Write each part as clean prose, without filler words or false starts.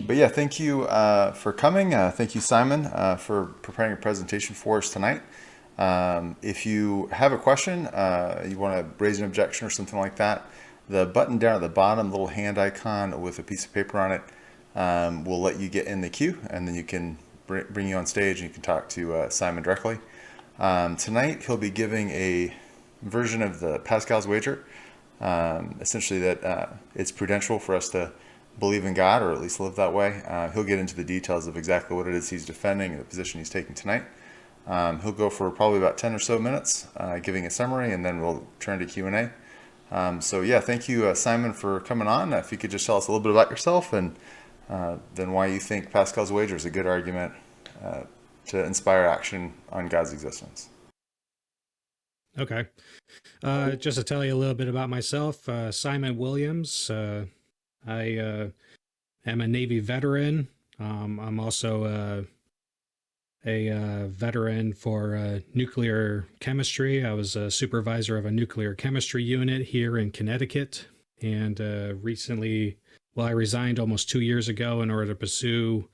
But yeah, thank you for coming. Thank you, Simon, for preparing a presentation for us tonight. If you have a question, you want to raise an objection or something like that, the button down at the bottom, little hand icon with a piece of paper on it, will let you get in the queue, and then you can bring you on stage and you can talk to Simon directly. Tonight, he'll be giving a version of the Pascal's wager, essentially that it's prudential for us to believe in God, or at least live that way. He'll get into the details of exactly what it is he's defending and the position he's taking tonight. He'll go for probably about 10 or so minutes, giving a summary, and then we'll turn to Q&A. So yeah, thank you, Simon, for coming on. If you could just tell us a little bit about yourself and then why you think Pascal's wager is a good argument to inspire action on God's existence. Okay. Just to tell you a little bit about myself, Simon Williams. I am a Navy veteran. I'm also a veteran for nuclear chemistry. I was a supervisor of a nuclear chemistry unit here in Connecticut. And recently, well, I resigned almost 2 years ago in order to pursue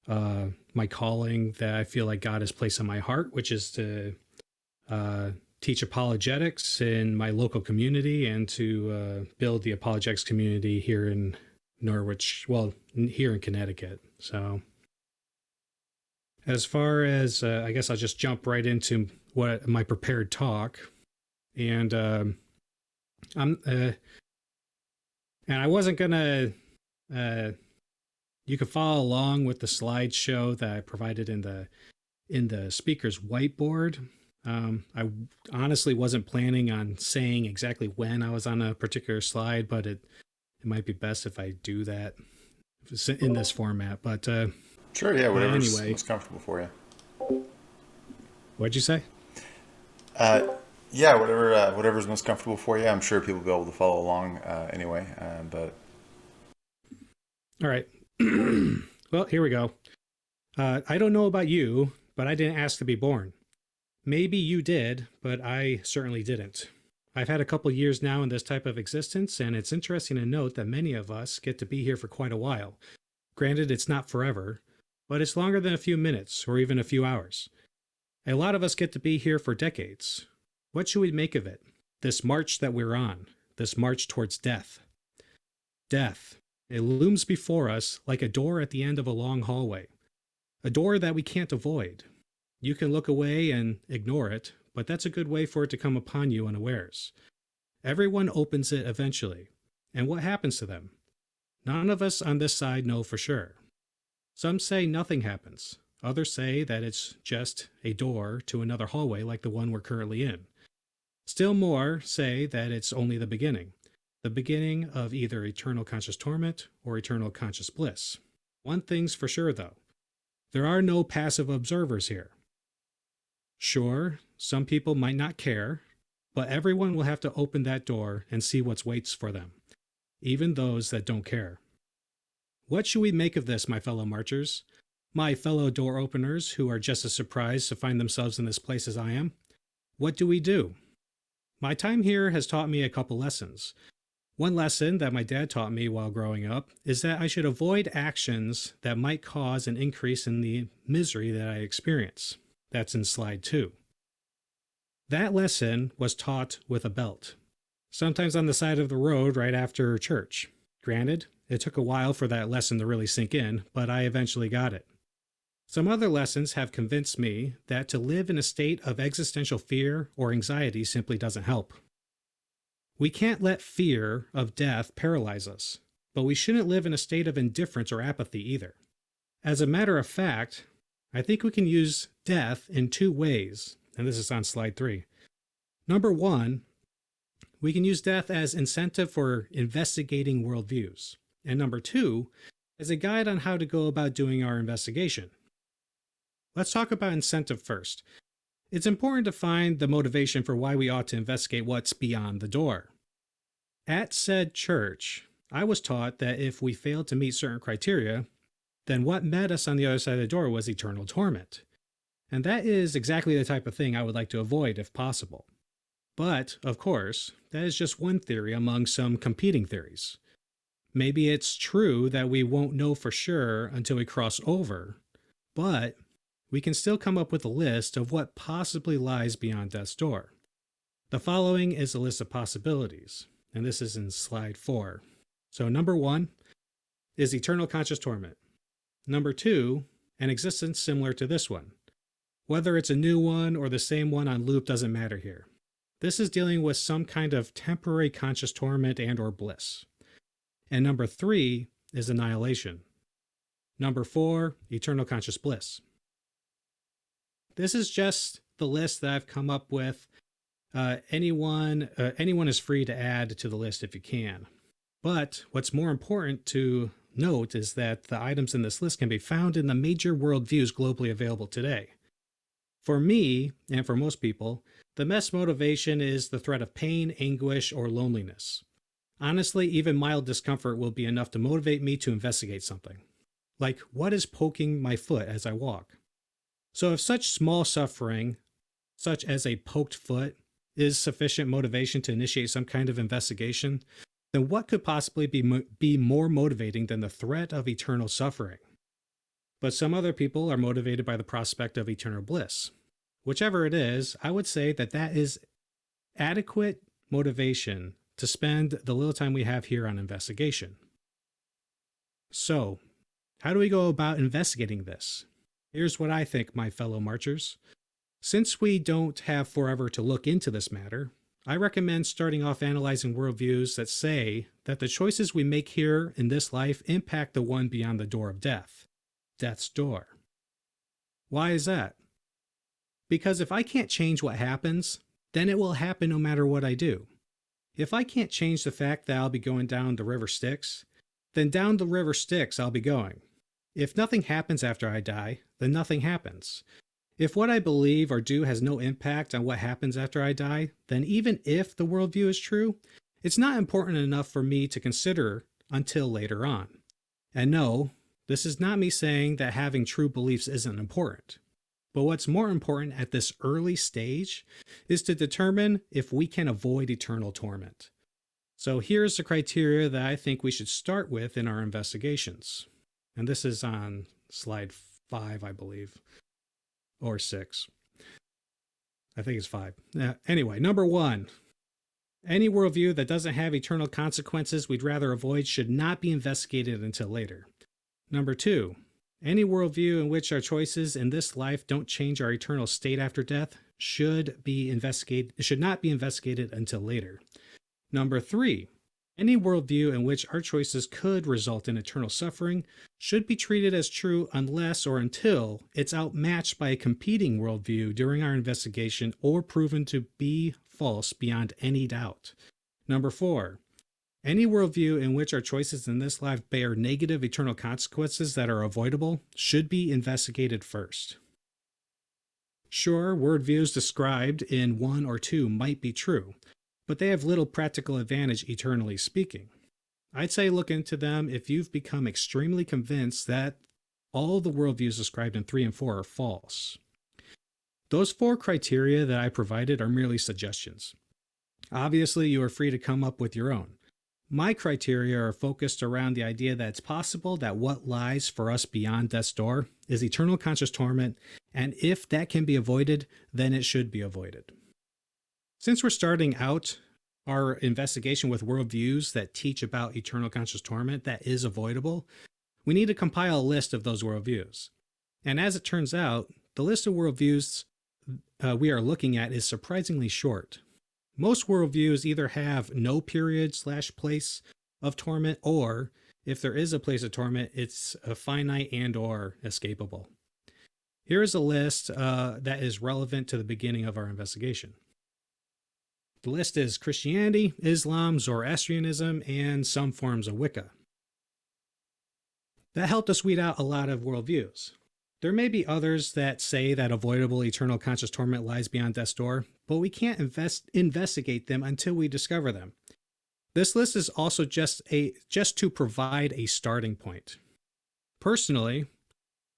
my calling that I feel like God has placed on my heart, which is to teach apologetics in my local community and to build the apologetics community here in Norwich, well, here in Connecticut. So as far as, I guess I'll just jump right into what my prepared talk. And and I wasn't gonna, you could follow along with the slideshow that I provided in the speaker's whiteboard. I honestly wasn't planning on saying exactly when I was on a particular slide, but it might be best if I do that in this format. But Sure, yeah, whatever's anyway, most comfortable for you. what'd you say? Uh, yeah, whatever's most comfortable for you. I'm sure people will be able to follow along anyway. But All right. Well, here we go. I don't know about you, but I didn't ask to be born. Maybe you did, but I certainly didn't. I've had a couple years now in this type of existence, and it's interesting to note that many of us get to be here for quite a while. Granted, it's not forever, but it's longer than a few minutes or even a few hours. A lot of us get to be here for decades. What should we make of it? This march that we're on, this march towards death. Death. It looms before us like a door at the end of a long hallway, a door that we can't avoid. You can look away and ignore it, but that's a good way for it to come upon you unawares. Everyone opens it eventually. And what happens to them? None of us on this side know for sure. Some say nothing happens. Others say that it's just a door to another hallway like the one we're currently in. Still more say that it's only the beginning of either eternal conscious torment or eternal conscious bliss. One thing's for sure, though. There are no passive observers here. Sure, some people might not care, but everyone will have to open that door and see what waits for them, even those that don't care. What should we make of this, my fellow marchers? My fellow door openers who are just as surprised to find themselves in this place as I am? What do we do? My time here has taught me a couple lessons. One lesson that my dad taught me while growing up is that I should avoid actions that might cause an increase in the misery that I experience. That's in slide 2. That lesson was taught with a belt, sometimes on the side of the road right after church. Granted, it took a while for that lesson to really sink in, but I eventually got it. Some other lessons have convinced me that to live in a state of existential fear or anxiety simply doesn't help. We can't let fear of death paralyze us, but we shouldn't live in a state of indifference or apathy either. As a matter of fact, I think we can use death in 2 ways, and this is on slide 3. Number 1, we can use death as incentive for investigating worldviews. And number 2, as a guide on how to go about doing our investigation. Let's talk about incentive first. It's important to find the motivation for why we ought to investigate what's beyond the door. At said church, I was taught that if we failed to meet certain criteria, then what met us on the other side of the door was eternal torment. And that is exactly the type of thing I would like to avoid if possible. But, of course, that is just one theory among some competing theories. Maybe it's true that we won't know for sure until we cross over, but we can still come up with a list of what possibly lies beyond death's door. The following is a list of possibilities, and this is in slide 4. So, number 1 is eternal conscious torment. Number 2, an existence similar to this one. Whether it's a new one or the same one on loop doesn't matter here. This is dealing with some kind of temporary conscious torment and or bliss. And number 3 is annihilation. Number 4, eternal conscious bliss. This is just the list that I've come up with. Anyone is free to add to the list if you can. But what's more important to note is that the items in this list can be found in the major worldviews globally available today. For me, and for most people, the best motivation is the threat of pain, anguish, or loneliness. Honestly, even mild discomfort will be enough to motivate me to investigate something. Like, what is poking my foot as I walk? So if such small suffering, such as a poked foot, is sufficient motivation to initiate some kind of investigation, then what could possibly be more motivating than the threat of eternal suffering? But some other people are motivated by the prospect of eternal bliss. Whichever it is, I would say that that is adequate motivation to spend the little time we have here on investigation. So, how do we go about investigating this? Here's what I think, my fellow marchers. Since we don't have forever to look into this matter, I recommend starting off analyzing worldviews that say that the choices we make here in this life impact the one beyond the door of death, death's door. Why is that? Because if I can't change what happens, then it will happen no matter what I do. If I can't change the fact that I'll be going down the river Styx, then down the river Styx I'll be going. If nothing happens after I die, then nothing happens. If what I believe or do has no impact on what happens after I die, then even if the worldview is true, it's not important enough for me to consider until later on. And no, this is not me saying that having true beliefs isn't important. But what's more important at this early stage is to determine if we can avoid eternal torment. So here's the criteria that I think we should start with in our investigations. And this is on slide 5, I believe, or 6. I think it's 5. Anyway, number 1, any worldview that doesn't have eternal consequences we'd rather avoid should not be investigated until later. Number 2, any worldview in which our choices in this life don't change our eternal state after death should not be investigated until later. Number 3, any worldview in which our choices could result in eternal suffering should be treated as true unless or until it's outmatched by a competing worldview during our investigation or proven to be false beyond any doubt. Number 4, any worldview in which our choices in this life bear negative eternal consequences that are avoidable should be investigated first. Sure, worldviews described in 1 or 2 might be true, but they have little practical advantage eternally speaking. I'd say look into them if you've become extremely convinced that all the worldviews described in 3 and 4 are false. Those 4 criteria that I provided are merely suggestions. Obviously, you are free to come up with your own. My criteria are focused around the idea that it's possible that what lies for us beyond death's door is eternal conscious torment, and if that can be avoided, then it should be avoided. Since we're starting out our investigation with worldviews that teach about eternal conscious torment that is avoidable, we need to compile a list of those worldviews. And as it turns out, the list of worldviews we are looking at is surprisingly short. Most worldviews either have no period/place of torment, or if there is a place of torment, it's a finite and or escapable. Here is a list that is relevant to the beginning of our investigation. The list is Christianity, Islam, Zoroastrianism, and some forms of Wicca. That helped us weed out a lot of worldviews. There may be others that say that avoidable eternal conscious torment lies beyond death's door, but we can't investigate them until we discover them. This list is also just to provide a starting point. Personally,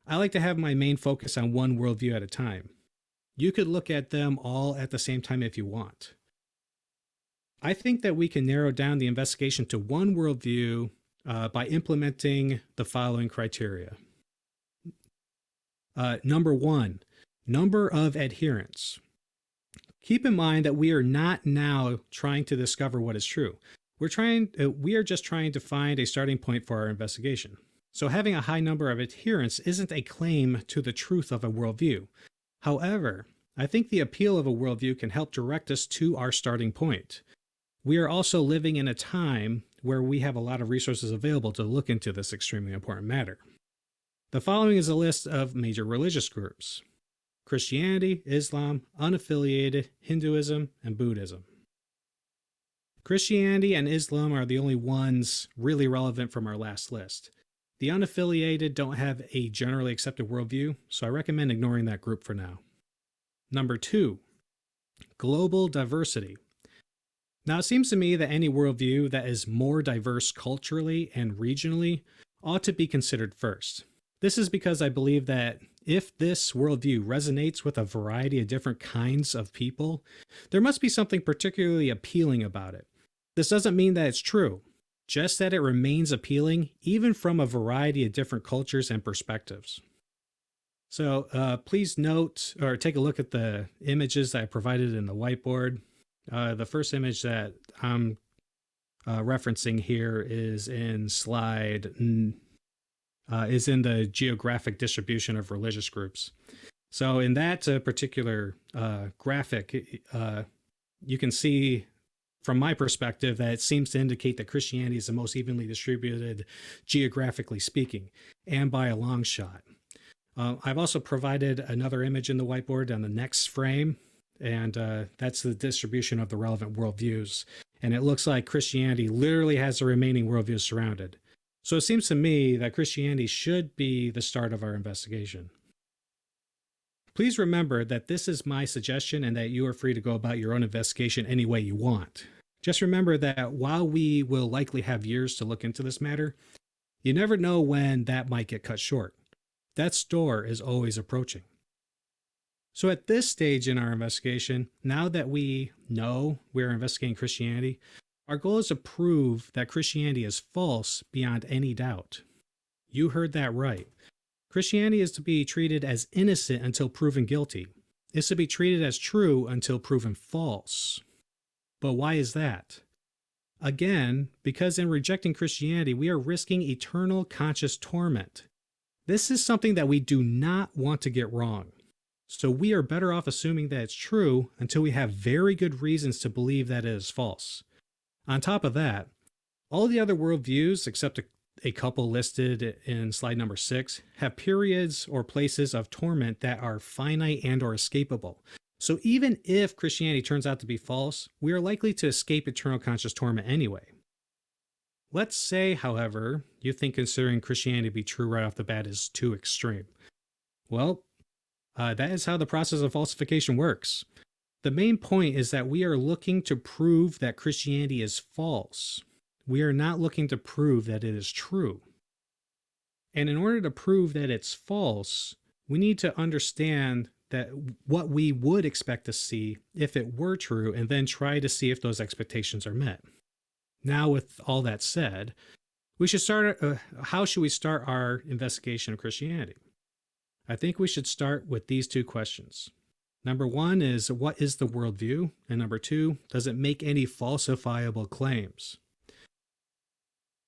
I like to have my main focus on one worldview at a time. You could look at them all at the same time if you want. I think that we can narrow down the investigation to one worldview by implementing the following criteria. Number one, number of adherents. Keep in mind that we are not now trying to discover what is true. We are just trying to find a starting point for our investigation. So having a high number of adherents isn't a claim to the truth of a worldview. However, I think the appeal of a worldview can help direct us to our starting point. We are also living in a time where we have a lot of resources available to look into this extremely important matter. The following is a list of major religious groups: Christianity, Islam, unaffiliated, Hinduism, and Buddhism. Christianity and Islam are the only ones really relevant from our last list. The unaffiliated don't have a generally accepted worldview, so I recommend ignoring that group for now. Number 2, global diversity. Now, it seems to me that any worldview that is more diverse culturally and regionally ought to be considered first. This is because I believe that if this worldview resonates with a variety of different kinds of people, there must be something particularly appealing about it. This doesn't mean that it's true, just that it remains appealing even from a variety of different cultures and perspectives. So please note or take a look at the images that I provided in the whiteboard. The first image that I'm referencing here is in is in the geographic distribution of religious groups. So in that particular graphic, you can see from my perspective that it seems to indicate that Christianity is the most evenly distributed geographically speaking, and by a long shot. I've also provided another image in the whiteboard on the next frame, and that's the distribution of the relevant worldviews. And it looks like Christianity literally has the remaining worldviews surrounded. So it seems to me that Christianity should be the start of our investigation. Please remember that this is my suggestion and that you are free to go about your own investigation any way you want. Just remember that while we will likely have years to look into this matter, you never know when that might get cut short. Death's door is always approaching. So at this stage in our investigation, now that we know we're investigating Christianity, our goal is to prove that Christianity is false beyond any doubt. You heard that right. Christianity is to be treated as innocent until proven guilty. It's to be treated as true until proven false. But why is that? Again, because in rejecting Christianity, we are risking eternal conscious torment. This is something that we do not want to get wrong. So we are better off assuming that it's true until we have very good reasons to believe that it is false. On top of that, all the other worldviews, except a couple listed in slide number 6, have periods or places of torment that are finite and or escapable. So even if Christianity turns out to be false, we are likely to escape eternal conscious torment anyway. Let's say, however, you think considering Christianity to be true right off the bat is too extreme. Well, that is how the process of falsification works. The main point is that we are looking to prove that Christianity is false. We are not looking to prove that it is true. And in order to prove that it's false, we need to understand that what we would expect to see if it were true, and then try to see if those expectations are met. Now, with all that said, we should start. How should we start our investigation of Christianity? I think we should start with these two questions. Number 1 is, what is the worldview? And number 2, does it make any falsifiable claims?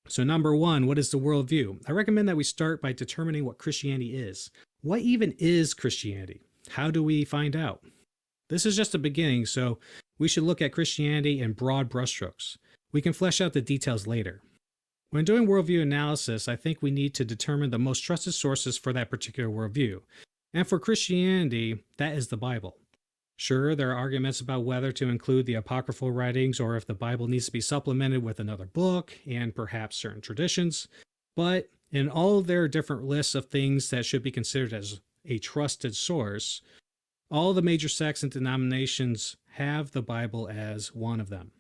So number 1, what is the worldview? I recommend that we start by determining what Christianity is. What even is Christianity? How do we find out? This is just a beginning, so we should look at Christianity in broad brushstrokes. We can flesh out the details later. When doing worldview analysis, I think we need to determine the most trusted sources for that particular worldview. And for Christianity, that is the Bible. Sure, there are arguments about whether to include the apocryphal writings or if the Bible needs to be supplemented with another book and perhaps certain traditions, but in all of their different lists of things that should be considered as a trusted source, all the major sects and denominations have the Bible as one of them.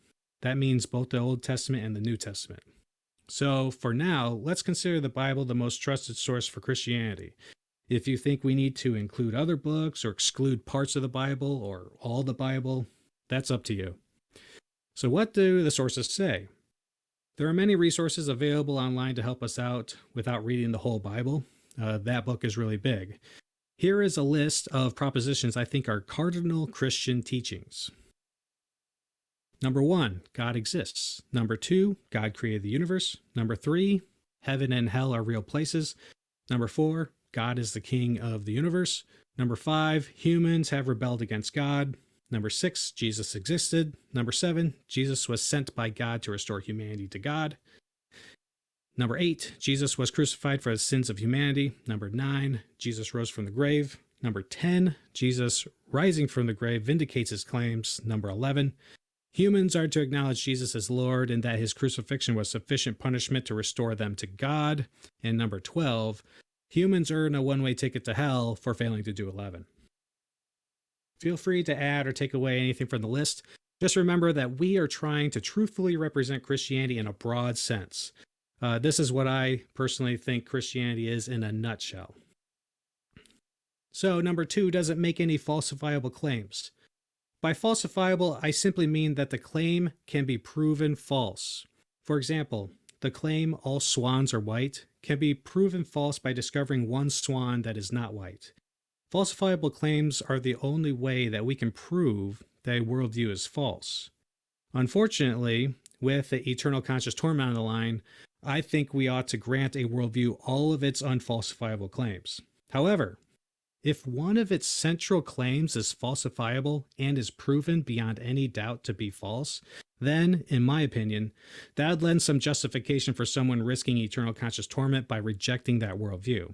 That means both the Old Testament and the New Testament. So for now, let's consider the Bible the most trusted source for Christianity. If you think we need to include other books or exclude parts of the Bible or all the Bible, that's up to you. So what do the sources say? There are many resources available online to help us out without reading the whole Bible. That book is really big. Here is a list of propositions I think are cardinal Christian teachings. Number 1, God exists. Number 2, God created the universe. Number 3, heaven and hell are real places. Number 4, God is the king of the universe. Number 5, humans have rebelled against God. Number 6, Jesus existed. Number 7, Jesus was sent by God to restore humanity to God. Number 8, Jesus was crucified for the sins of humanity. Number 9, Jesus rose from the grave. Number 10, Jesus rising from the grave vindicates his claims. Number 11, humans are to acknowledge Jesus as Lord and that his crucifixion was sufficient punishment to restore them to God. And number 12, humans earn a one-way ticket to hell for failing to do 11. Feel free to add or take away anything from the list. Just remember that we are trying to truthfully represent Christianity in a broad sense. This is what I personally think Christianity is in a nutshell. So, number 2, does it make any falsifiable claims? By falsifiable, I simply mean that the claim can be proven false. For example, the claim all swans are white can be proven false by discovering one swan that is not white. Falsifiable claims are the only way that we can prove that a worldview is false. Unfortunately, with the eternal conscious torment on the line, I think we ought to grant a worldview all of its unfalsifiable claims. However, if one of its central claims is falsifiable and is proven beyond any doubt to be false, then, in my opinion, that would lend some justification for someone risking eternal conscious torment by rejecting that worldview.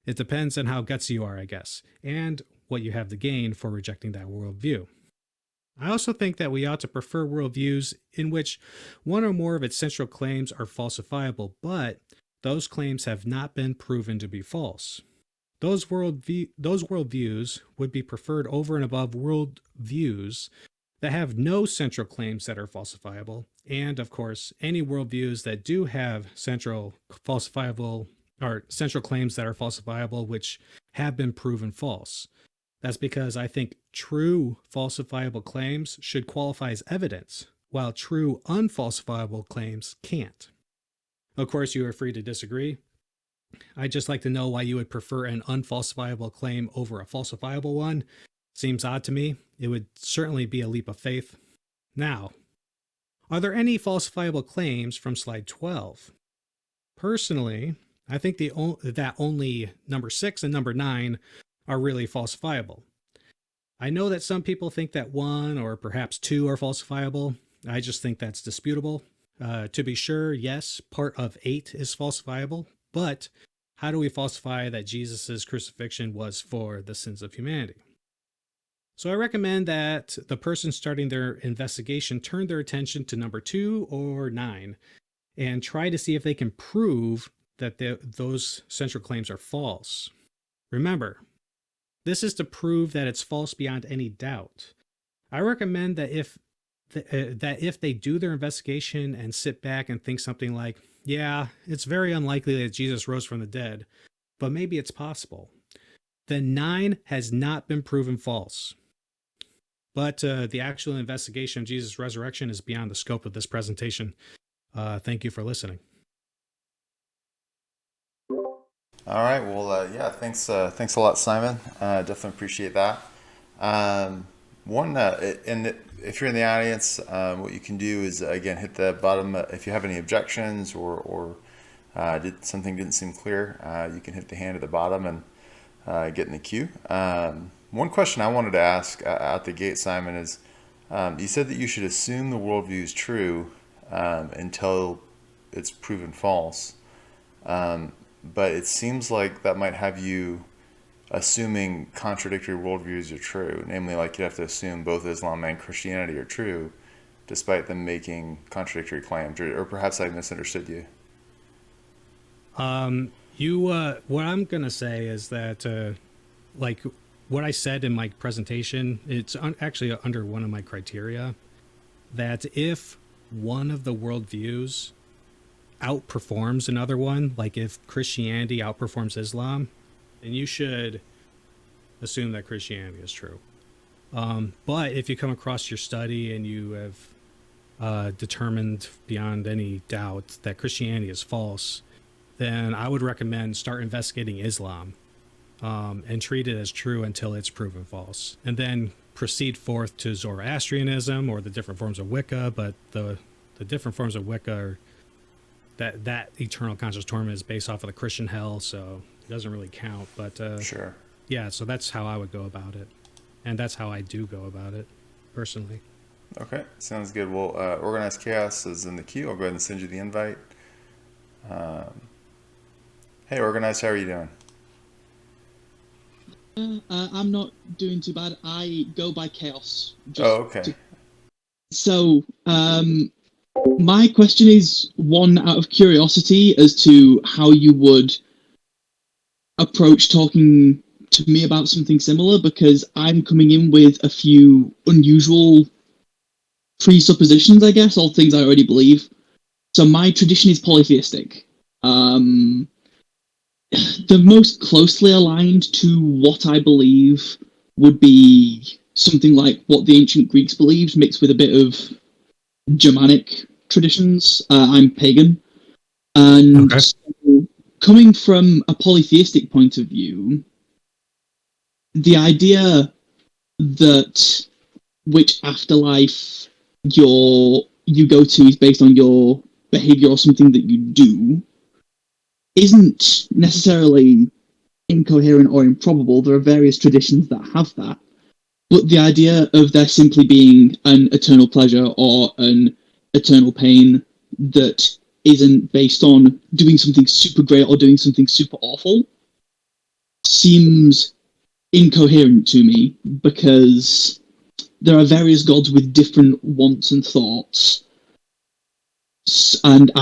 It depends on how gutsy you are, I guess, and what you have to gain for rejecting that worldview. I also think that we ought to prefer worldviews in which one or more of its central claims are falsifiable, but those claims have not been proven to be false. Those worldviews would be preferred over and above worldviews that have no central claims that are falsifiable, and of course, any worldviews that do have central claims that are falsifiable, which have been proven false. That's because I think true falsifiable claims should qualify as evidence, while true unfalsifiable claims can't. Of course, you are free to disagree. I'd just like to know why you would prefer an unfalsifiable claim over a falsifiable one. Seems odd to me. It would certainly be a leap of faith. Now, are there any falsifiable claims from slide 12? Personally, I think that only number 6 and number 9 are really falsifiable. I know that some people think that 1 or perhaps 2 are falsifiable. I just think that's disputable. To be sure, yes, part of 8 is falsifiable, but how do we falsify that Jesus' crucifixion was for the sins of humanity? So I recommend that the person starting their investigation turn their attention to number 2 or 9 and try to see if they can prove that those central claims are false. Remember, this is to prove that it's false beyond any doubt. I recommend that if they do their investigation and sit back and think something like, yeah, it's very unlikely that Jesus rose from the dead, but maybe it's possible, then 9 has not been proven false. But the actual investigation of Jesus' resurrection is beyond the scope of this presentation. Thank you for listening. All right. Well, yeah. Thanks a lot, Simon. Definitely appreciate that. And if you're in the audience, what you can do is again hit the bottom. If you have any objections or something didn't seem clear, you can hit the hand at the bottom and get in the queue. One question I wanted to ask out the gate, Simon, is you said that you should assume the worldview is true until it's proven false. But it seems like that might have you assuming contradictory worldviews are true. Namely, like you have to assume both Islam and Christianity are true, despite them making contradictory claims. Or perhaps I misunderstood you. What I'm going to say is that, like what I said in my presentation, it's actually under one of my criteria, that if one of the worldviews outperforms another one, like if Christianity outperforms Islam, then you should assume that Christianity is true. But if you come across your study and you have determined beyond any doubt that Christianity is false, then I would recommend start investigating Islam, and treat it as true until it's proven false. And then proceed forth to Zoroastrianism or the different forms of Wicca, but the different forms of Wicca are that eternal conscious torment is based off of the Christian hell, so it doesn't really count. But Sure. yeah, so that's how I would go about it. And that's how I do go about it, personally. Okay, sounds good. Well, Organized Chaos is in the queue. I'll go ahead and send you the invite. Hey, Organized, how are you doing? I'm not doing too bad. I go by Chaos. Oh, okay. So, my question is one out of curiosity as to how you would approach talking to me about something similar, because I'm coming in with a few unusual presuppositions, I guess, all things I already believe. So my tradition is polytheistic. The most closely aligned to what I believe would be something like what the ancient Greeks believed, mixed with a bit of Germanic traditions. I'm pagan. And Okay. so coming from a polytheistic point of view, the idea that which afterlife you go to is based on your behavior or something that you do isn't necessarily incoherent or improbable. There are various traditions that have that. But the idea of there simply being an eternal pleasure or an eternal pain that isn't based on doing something super great or doing something super awful seems incoherent to me, because there are various gods with different wants and thoughts. And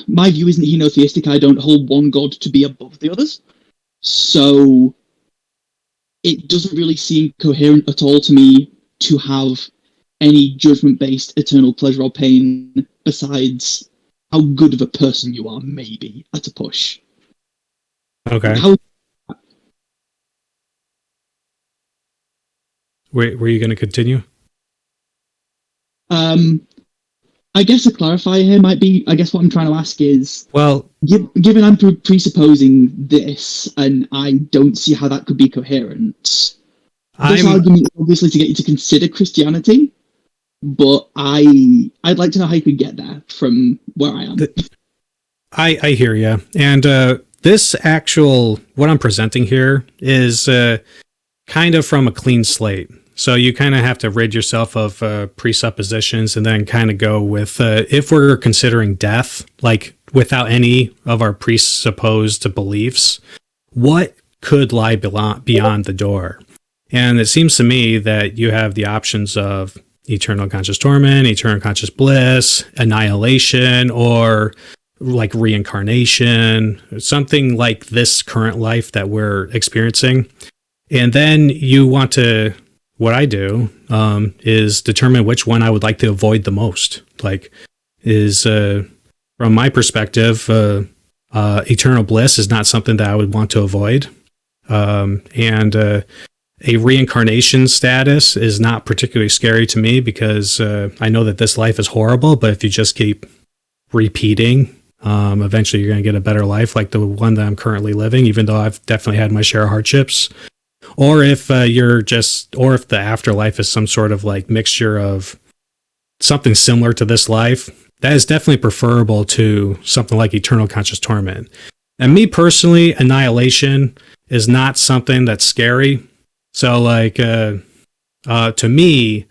my view isn't henotheistic. I don't hold one god to be above the others. So it doesn't really seem coherent at all to me to have any judgment-based eternal pleasure or pain besides how good of a person you are, maybe, at a push. Okay. How, Were you going to continue? I guess to clarify here might be, I guess what I'm trying to ask is, Well, given I'm presupposing this, and I don't see how that could be coherent, this I'm argument is obviously to get you to consider Christianity, but I'd like to know how you could get there from where I am. I hear you. And this actual what I'm presenting here is kind of from a clean slate. So you kind of have to rid yourself of presuppositions and then kind of go with if we're considering death, like without any of our presupposed beliefs, what could lie beyond the door? And it seems to me that you have the options of eternal conscious torment, eternal conscious bliss, annihilation, or like reincarnation, something like this current life that we're experiencing. And then you want to, what I do is determine which one I would like to avoid the most. Like, is from my perspective, eternal bliss is not something that I would want to avoid. And a reincarnation status is not particularly scary to me because I know that this life is horrible, but if you just keep repeating, eventually you're going to get a better life like the one that I'm currently living, even though I've definitely had my share of hardships. Or if or if the afterlife is some sort of like mixture of something similar to this life, that is definitely preferable to something like eternal conscious torment. And me personally, annihilation is not something that's scary. So like, to me,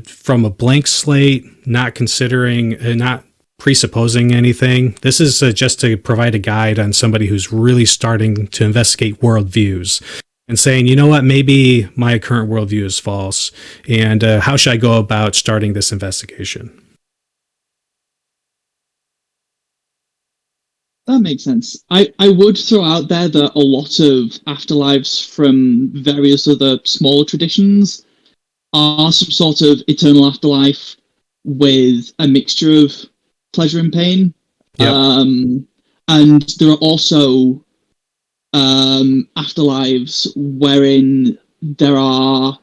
from a blank slate, not considering, not presupposing anything, this is just to provide a guide on somebody who's really starting to investigate worldviews and saying, you know what, maybe my current worldview is false. And how should I go about starting this investigation? That makes sense. I would throw out there that a lot of afterlives from various other smaller traditions are some sort of eternal afterlife with a mixture of pleasure and pain. Yep. And there are also afterlives wherein there are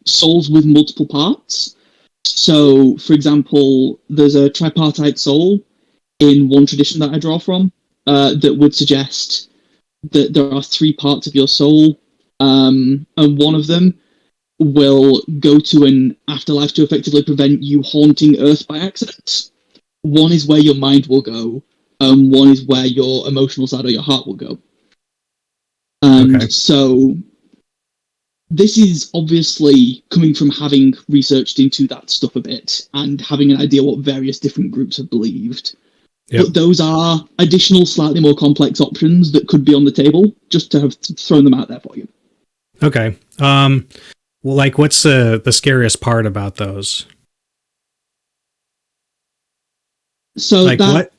souls with multiple parts. So, for example, there's a tripartite soul in one tradition that I draw from that would suggest that there are three parts of your soul, and one of them will go to an afterlife to effectively prevent you haunting Earth by accident. One is where your mind will go, and one is where your emotional side or your heart will go. And Okay. so this is obviously coming from having researched into that stuff a bit and having an idea what various different groups have believed. Yep. But those are additional, slightly more complex options that could be on the table, just to have thrown them out there for you. Okay. Well, like, what's the scariest part about those? So Like, that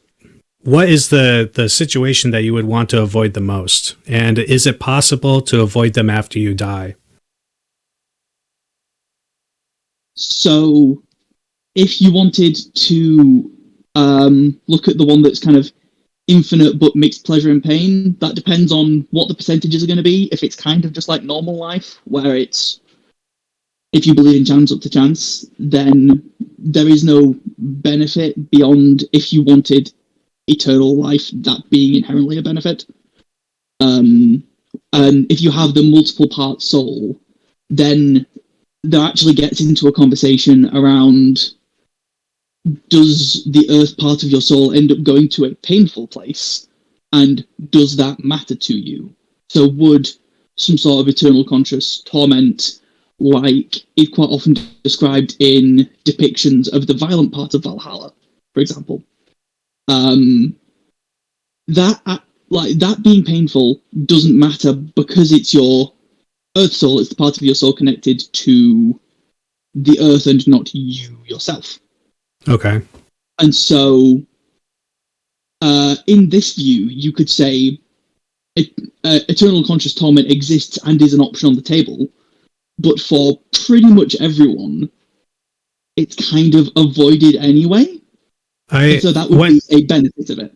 what is the situation that you would want to avoid the most? And is it possible to avoid them after you die? so if you wanted to look at the one that's kind of infinite but mixed pleasure and pain, that depends on what the percentages are going to be. If it's kind of just like normal life, where it's if you believe in chance up to chance, then there is no benefit beyond if you wanted eternal life, that being inherently a benefit. Um, and if you have the multiple part soul, then there actually gets into a conversation around does the earth part of your soul end up going to a painful place? And does that matter to you? So would some sort of eternal conscious torment, like is quite often described in depictions of the violent part of Valhalla, for example, um, that like that being painful doesn't matter because it's your earth soul, it's the part of your soul connected to the earth and not you yourself. Okay. And so in this view, you could say eternal conscious torment exists and is an option on the table, but for pretty much everyone, it's kind of avoided anyway. And I so that would what be a benefit of it.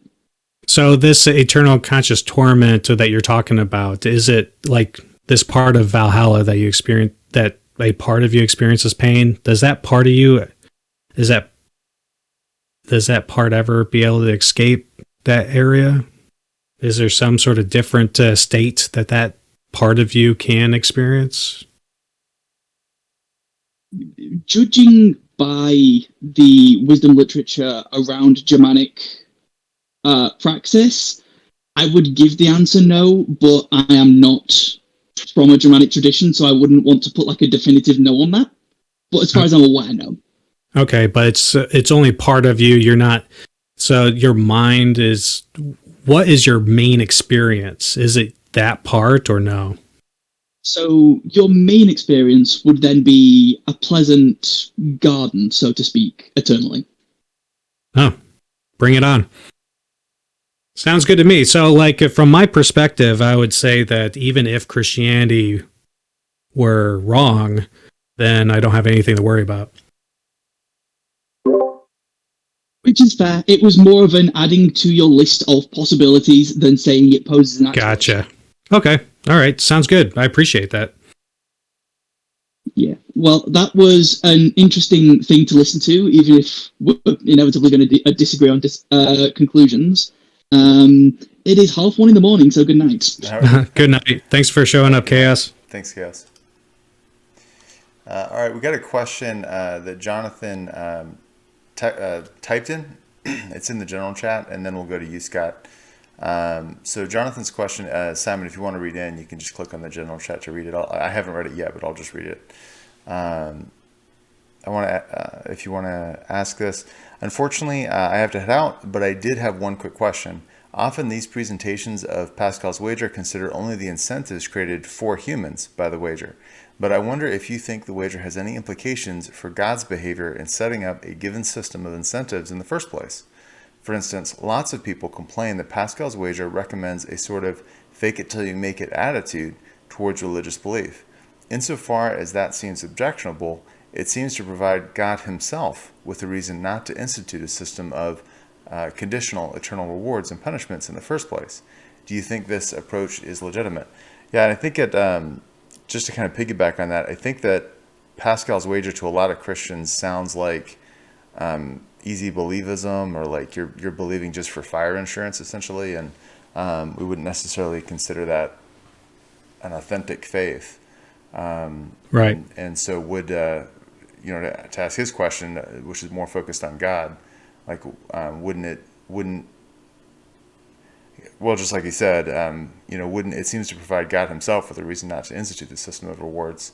So this eternal conscious torment that you're talking about, is it like this part of Valhalla that you experience, that a part of you experiences pain? Does that part of you, is that does that part ever be able to escape that area? Is there some sort of different state that that part of you can experience? Judging by the wisdom literature around Germanic praxis, I would give the answer no, but I am not from a Germanic tradition, so I wouldn't want to put like a definitive no on that. But as far as I'm aware, no. Okay, but it's only part of you. You're not. So your mind is. What is your main experience? Is it that part or no? So your main experience would then be a pleasant garden, so to speak, eternally. Oh, bring it on. Sounds good to me. So, like, from my perspective, I would say that even if Christianity were wrong, then I don't have anything to worry about. Which is fair. It was more of an adding to your list of possibilities than saying it poses an actual issue. Gotcha. Okay. All right. Sounds good. I appreciate that. Yeah. Well, that was an interesting thing to listen to, even if we're inevitably going to disagree on conclusions. It is 1:30 in the morning, so good night. All right. Good night. Thanks for showing up, Chaos. Thanks, Chaos. All right, we got a question that Jonathan typed in. It's in the general chat, and then we'll go to you, Scott. So Jonathan's question, Simon, if you want to read in, you can just click on the general chat to read it. I haven't read it yet, but I'll just read it. I want to, if you want to ask this. Unfortunately, I have to head out, but I did have one quick question. Often these presentations of Pascal's wager consider only the incentives created for humans by the wager. But I wonder if you think the wager has any implications for God's behavior in setting up a given system of incentives in the first place. For instance, lots of people complain that Pascal's wager recommends a sort of fake it till you make it attitude towards religious belief. Insofar as that seems objectionable, it seems to provide God himself with a reason not to institute a system of conditional eternal rewards and punishments in the first place. Do you think this approach is legitimate? Yeah, and I think it, just to kind of piggyback on that, I think that Pascal's wager to a lot of Christians sounds like easy believism, or like you're believing just for fire insurance, essentially, and we wouldn't necessarily consider that an authentic faith. Right. And so would to ask his question, which is more focused on God, like wouldn't well, just like he said, wouldn't it seems to provide God himself with a reason not to institute the system of rewards.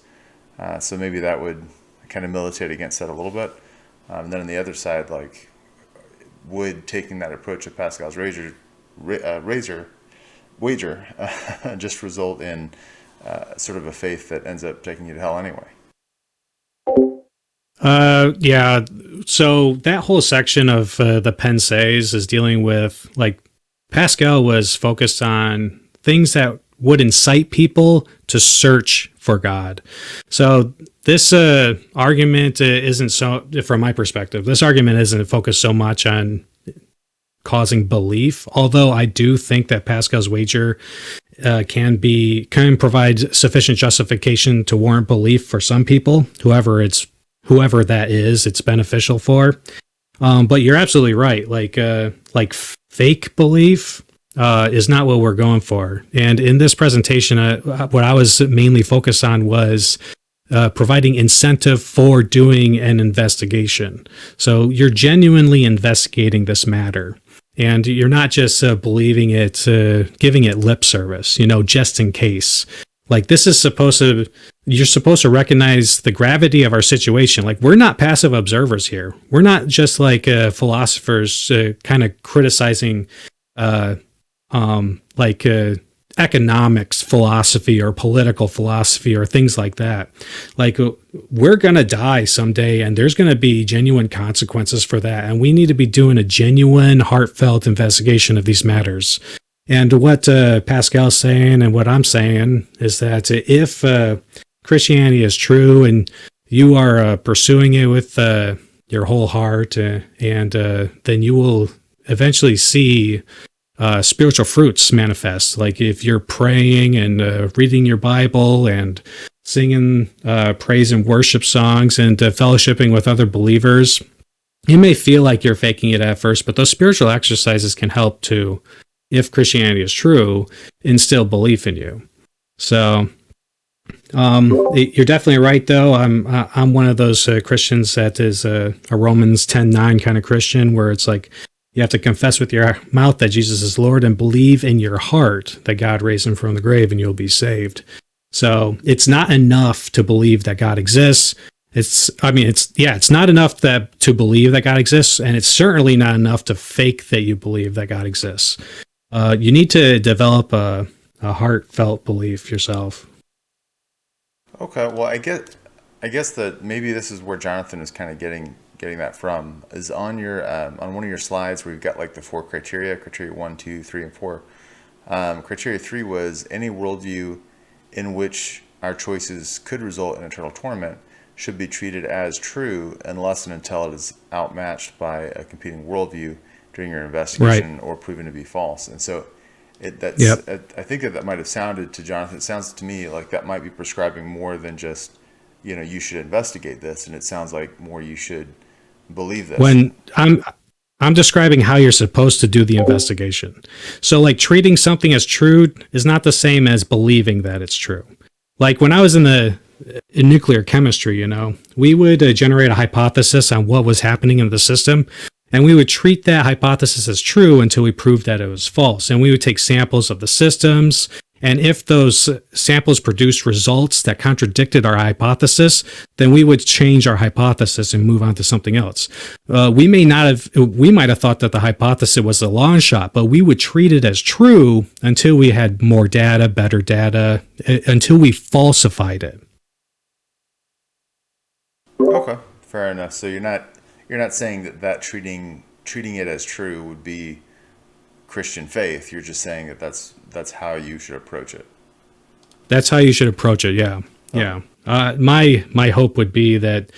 So maybe that would kind of militate against that a little bit. And then on the other side, like, would taking that approach of Pascal's wager just result in sort of a faith that ends up taking you to hell anyway? Yeah. So that whole section of the Pensées is dealing with, like, Pascal was focused on things that would incite people to search for God. So this argument isn't so, from my perspective, this argument isn't focused so much on causing belief, although I do think that Pascal's wager can provide sufficient justification to warrant belief for some people, whoever that is, it's beneficial for. But you're absolutely right. Like fake belief is not what we're going for. And in this presentation, what I was mainly focused on was providing incentive for doing an investigation. So you're genuinely investigating this matter. And you're not just believing it, giving it lip service, just in case. Like, this is you're supposed to recognize the gravity of our situation. Like, we're not passive observers here. We're not just like philosophers kind of criticizing economics philosophy or political philosophy or things like that. Like, we're going to die someday, and there's going to be genuine consequences for that. And we need to be doing a genuine, heartfelt investigation of these matters. And what Pascal's saying and what I'm saying is that if Christianity is true and you are pursuing it with your whole heart, and then you will eventually see spiritual fruits manifest. Like, if you're praying and reading your Bible and singing praise and worship songs and fellowshipping with other believers, you may feel like you're faking it at first, but those spiritual exercises can help to, if Christianity is true, instill belief in you. So you're definitely right, though. I'm one of those Christians that is a Romans 10:9 kind of Christian, where it's like you have to confess with your mouth that Jesus is Lord and believe in your heart that God raised him from the grave and you'll be saved. So it's not enough to believe that God exists. It's not enough to believe that God exists, and it's certainly not enough to fake that you believe that God exists. You need to develop a heartfelt belief yourself. Okay, well, I guess that maybe this is where Jonathan is kind of getting that from, is on your on one of your slides where you've got like the 4 criteria 1, 2, 3, and 4. Criteria 3 was any worldview in which our choices could result in eternal torment should be treated as true unless and until it is outmatched by a competing worldview during your investigation, right, or proven to be false. And so I think that might have sounded to Jonathan, it sounds to me like that might be prescribing more than just, you should investigate this, and it sounds like more you should believe this. When I'm describing how you're supposed to do the investigation. So, like, treating something as true is not the same as believing that it's true. Like, when I was in nuclear chemistry, we would generate a hypothesis on what was happening in the system, and we would treat that hypothesis as true until we proved that it was false. And we would take samples of the systems, and if those samples produced results that contradicted our hypothesis, then we would change our hypothesis and move on to something else. We might have thought that the hypothesis was a long shot, but we would treat it as true until we had more data, better data, until we falsified it. Okay, fair enough. So you're not saying that treating it as true would be Christian faith. You're just saying that that's how you should approach it. That's how you should approach it. Yeah. Oh. Yeah. My hope would be that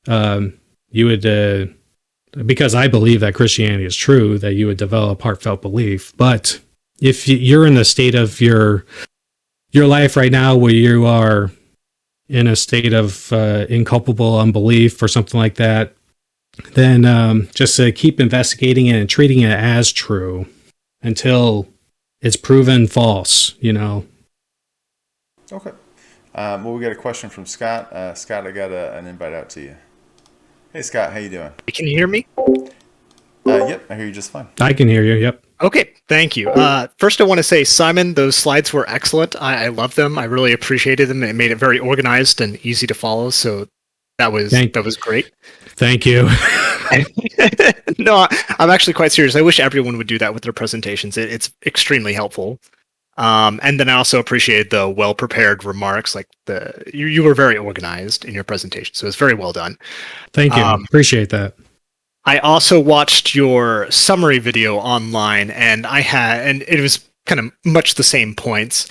you would, because I believe that Christianity is true, that you would develop heartfelt belief. But if you're in the state of your life right now where you are in a state of inculpable unbelief or something like that, then just to keep investigating it and treating it as true until it's proven false, you know. Okay. Well, we got a question from Scott. Scott, I got an invite out to you. Hey, Scott, how you doing? Can you hear me? Yep, I hear you just fine. I can hear you. Yep. Okay, thank you. First, I want to say, Simon, those slides were excellent. I love them. I really appreciated them. It made it very organized and easy to follow. So that was great. Thank you. No, I'm actually quite serious. I wish everyone would do that with their presentations. It's extremely helpful. And then I also appreciated the well-prepared remarks. Like you were very organized in your presentation, so it's very well done. Thank you. Appreciate that. I also watched your summary video online, and it was kind of much the same points.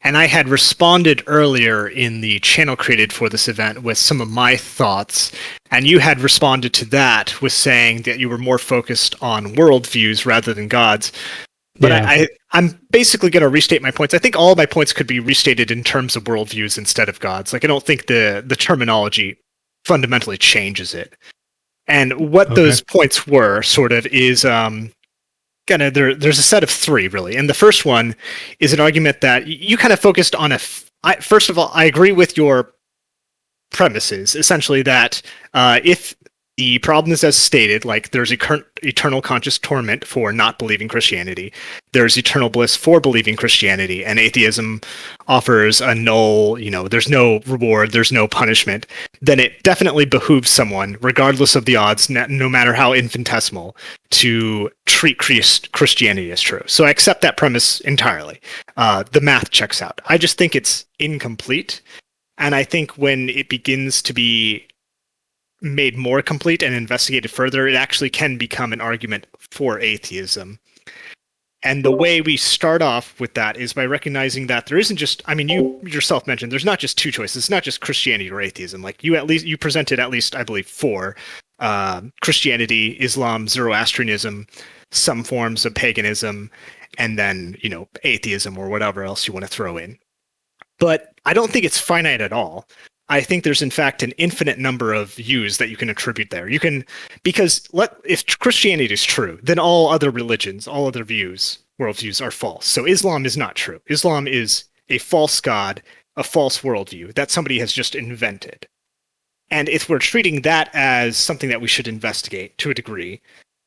And I had responded earlier in the channel created for this event with some of my thoughts, and you had responded to that with saying that you were more focused on worldviews rather than gods. But yeah. I'm basically going to restate my points. I think all of my points could be restated in terms of worldviews instead of gods. Like, I don't think the terminology fundamentally changes it. And what those points were sort of is there's a set of three, really. And the first one is an argument that you kind of focused on first of all, I agree with your premises, essentially that if the problem is as stated, like there's eternal conscious torment for not believing Christianity, there's eternal bliss for believing Christianity, and atheism offers a null, there's no reward, there's no punishment, then it definitely behooves someone, regardless of the odds, no matter how infinitesimal, to treat Christianity as true. So I accept that premise entirely. The math checks out. I just think it's incomplete, and I think when it begins to be made more complete and investigated further, it actually can become an argument for atheism. And the way we start off with that is by recognizing that there isn't just, you yourself mentioned, there's not just two choices. It's not just Christianity or atheism. Like you presented at least, I believe, four: Christianity, Islam, Zoroastrianism, some forms of paganism, and then, atheism or whatever else you want to throw in. But I don't think it's finite at all. I think there's in fact an infinite number of views that you can attribute there. If Christianity is true, then all other religions, all other worldviews are false. So Islam is not true. Islam is a false god, a false worldview that somebody has just invented. And if we're treating that as something that we should investigate to a degree,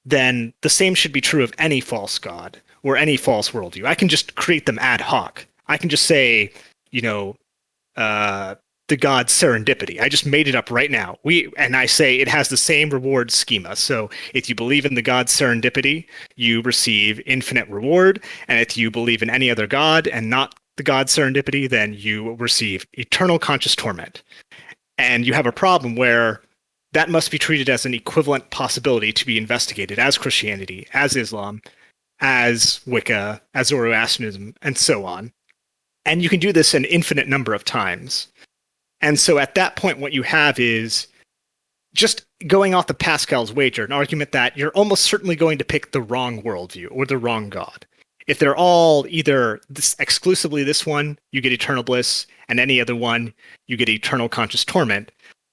then the same should be true of any false god or any false worldview. I can just create them ad hoc. I can just say, the god serendipity. I just made it up right now. And I say it has the same reward schema. So if you believe in the god serendipity, you receive infinite reward. And if you believe in any other god and not the god serendipity, then you receive eternal conscious torment. And you have a problem where that must be treated as an equivalent possibility to be investigated as Christianity, as Islam, as Wicca, as Zoroastrianism, and so on. And you can do this an infinite number of times. And so at that point, what you have is just going off of Pascal's wager, an argument that you're almost certainly going to pick the wrong worldview or the wrong god. If they're all either exclusively this one, you get eternal bliss, and any other one, you get eternal conscious torment,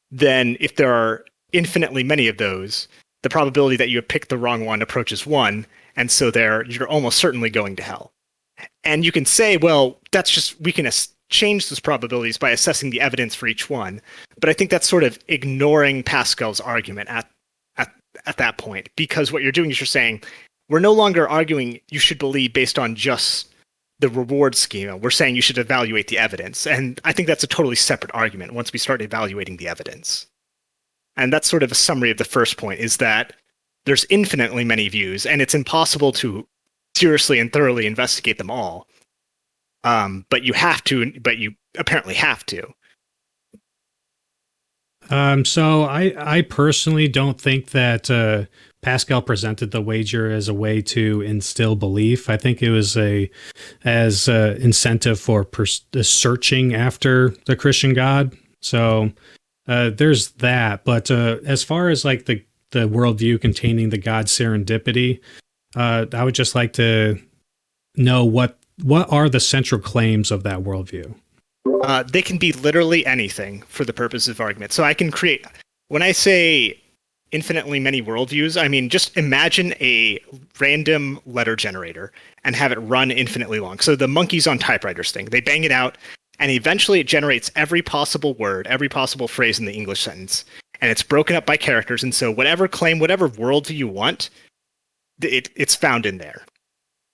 then if there are infinitely many of those, the probability that you have picked the wrong one approaches 1, and so you're almost certainly going to hell. And you can say, well, we can change those probabilities by assessing the evidence for each one. But I think that's sort of ignoring Pascal's argument at that point, because what you're doing is you're saying, we're no longer arguing you should believe based on just the reward schema. We're saying you should evaluate the evidence. And I think that's a totally separate argument once we start evaluating the evidence. And that's sort of a summary of the first point, is that there's infinitely many views, and it's impossible to seriously and thoroughly investigate them all. But you apparently have to. So I personally don't think that Pascal presented the wager as a way to instill belief. I think it was as incentive for searching after the Christian God. So there's that. But as far as like the worldview containing the God serendipity, I would just like to know what are the central claims of that worldview? They can be literally anything for the purpose of argument. So I can create, when I say infinitely many worldviews, I mean just imagine a random letter generator and have it run infinitely long. So the monkeys on typewriters thing, they bang it out, and eventually it generates every possible word, every possible phrase in the English sentence, and it's broken up by characters. And so whatever claim, whatever worldview you want, it's found in there.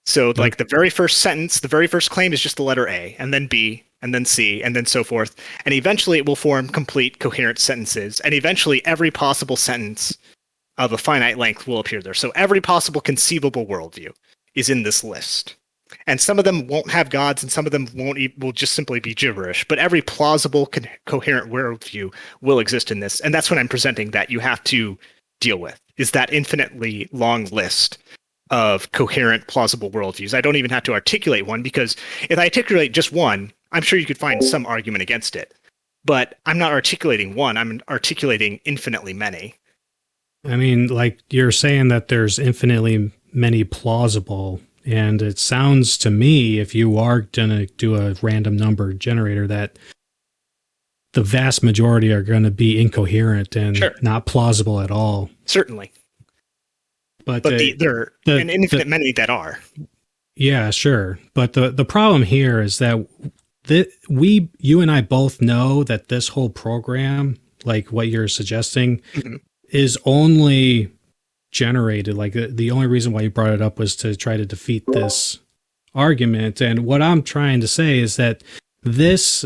So like the very first sentence, the very first claim is just the letter A, and then B, and then C, and then so forth. And eventually it will form complete coherent sentences. And eventually every possible sentence of a finite length will appear there. So every possible conceivable worldview is in this list. And some of them won't have gods, and some of them will just simply be gibberish. But every plausible, coherent worldview will exist in this. And that's what I'm presenting that you have to deal with, is that infinitely long list of coherent, plausible worldviews. I don't even have to articulate one, because if I articulate just one, I'm sure you could find some argument against it. But I'm not articulating one, I'm articulating infinitely many. I mean, like you're saying that there's infinitely many plausible, and it sounds to me, if you are going to do a random number generator, that the vast majority are going to be incoherent and not plausible at all. Certainly. But there are an infinite many that are. Yeah, sure. But the problem here is that you and I both know that this whole program, like what you're suggesting, is only generated. Like the only reason why you brought it up was to try to defeat this argument. And what I'm trying to say is that this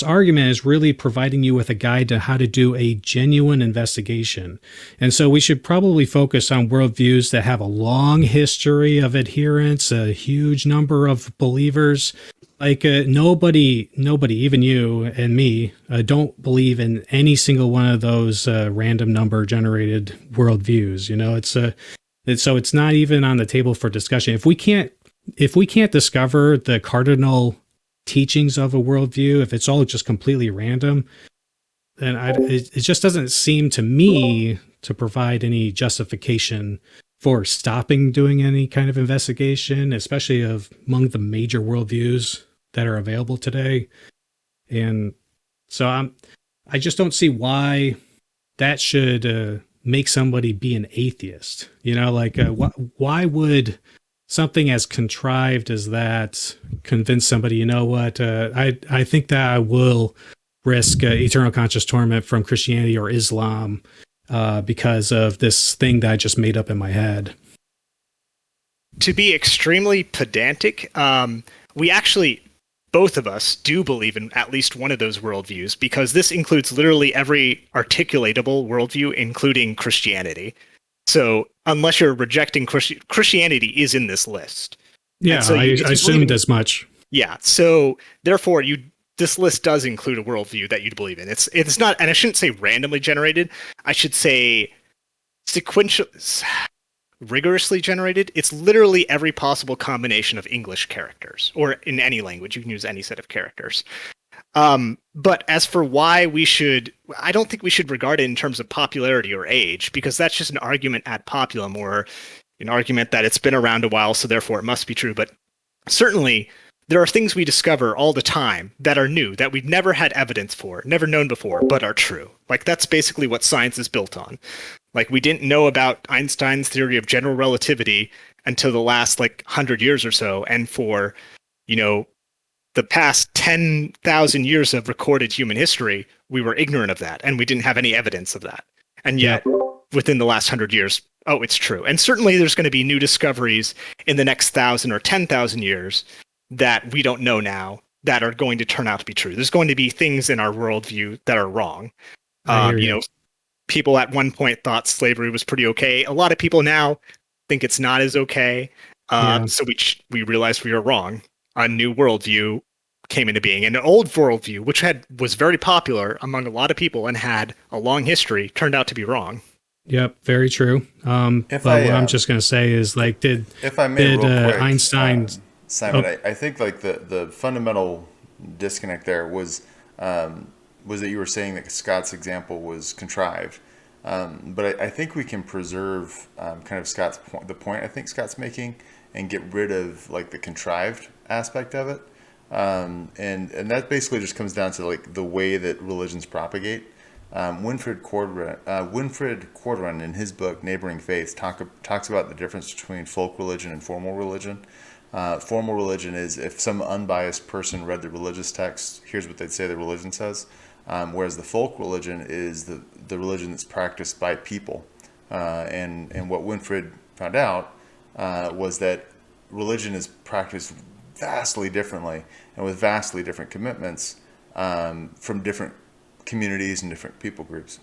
argument is really providing you with a guide to how to do a genuine investigation. And so we should probably focus on worldviews that have a long history of adherence, a huge number of believers. Like nobody, even you and me, don't believe in any single one of those random number generated worldviews. You know, so it's not even on the table for discussion. If we can't discover the cardinal teachings of a worldview, if it's all just completely random, then it just doesn't seem to me to provide any justification for stopping doing any kind of investigation, especially among the major worldviews that are available today. And so I just don't see why that should make somebody be an atheist. You know, like why would something as contrived as that convince somebody, you know what, I think that I will risk eternal conscious torment from Christianity or Islam because of this thing that I just made up in my head? To be extremely pedantic, we actually, both of us, do believe in at least one of those worldviews, because this includes literally every articulatable worldview, including Christianity. So unless you're rejecting Christianity is in this list. Yeah, so I assumed as much. Yeah, so therefore this list does include a worldview that you believe in. It's not, and I shouldn't say randomly generated. I should say rigorously generated. It's literally every possible combination of English characters, or in any language, you can use any set of characters. But as for why I don't think we should regard it in terms of popularity or age, because that's just an argument ad populum, or an argument that it's been around a while, so therefore it must be true. But certainly there are things we discover all the time that are new, that we've never had evidence for, never known before, but are true. Like that's basically what science is built on. Like we didn't know about Einstein's theory of general relativity until the last 100 years or so, and for, the past 10,000 years of recorded human history, we were ignorant of that, and we didn't have any evidence of that. And yet, within the last 100 years, it's true. And certainly there's going to be new discoveries in the next 1,000 or 10,000 years that we don't know now that are going to turn out to be true. There's going to be things in our worldview that are wrong. People at one point thought slavery was pretty okay. A lot of people now think it's not as okay. So we realized we were wrong. A new worldview came into being. And an old worldview, which was very popular among a lot of people and had a long history, turned out to be wrong. Yep, very true. What I'm just going to say is, did Einstein... Simon, I think the fundamental disconnect there was that you were saying that Scott's example was contrived. But I think we can preserve kind of the point I think Scott's making, and get rid of the contrived aspect of it. And that basically just comes down to like the way that religions propagate. Winfred Corcoran in his book Neighboring Faiths talks about the difference between folk religion and formal religion. Formal religion is if some unbiased person read the religious text, here's what they'd say the religion says. Whereas the folk religion is the religion that's practiced by people. And what Winfred found out was that religion is practiced vastly differently and with vastly different commitments from different communities and different people groups.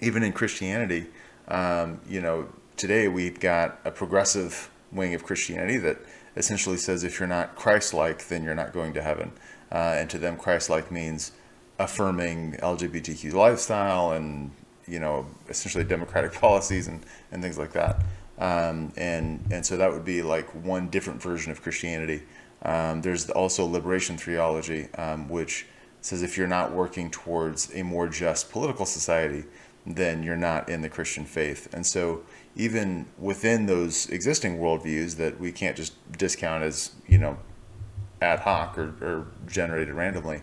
Even in Christianity, today we've got a progressive wing of Christianity that essentially says if you're not Christ-like, then you're not going to heaven. And to them, Christ-like means affirming LGBTQ lifestyle and, essentially democratic policies and things like that. And so that would be like one different version of Christianity. There's also liberation theology, which says if you're not working towards a more just political society, then you're not in the Christian faith. And so even within those existing worldviews that we can't just discount as, ad hoc or generated randomly,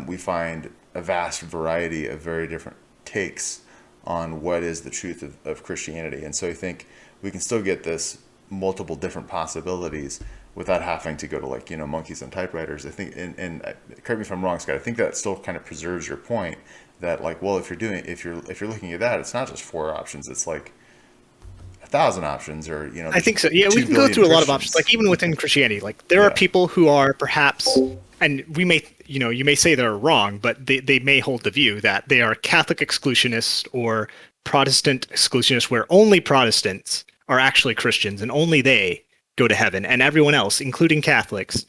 we find a vast variety of very different takes on what is the truth of Christianity. And so I think we can still get this multiple different possibilities without having to go to monkeys on typewriters. I think, and correct me if I'm wrong, Scott, I think that still kind of preserves your point that if you're looking at that, it's not just 4 options, it's like 1,000 options, or I think so. Yeah, we can go through a lot of options. Like even within Christianity, like there are people who are perhaps, and we may, you may say they're wrong, but they may hold the view that they are Catholic exclusionists or Protestant exclusionists, where only Protestants are actually Christians and only they go to heaven, and everyone else, including Catholics,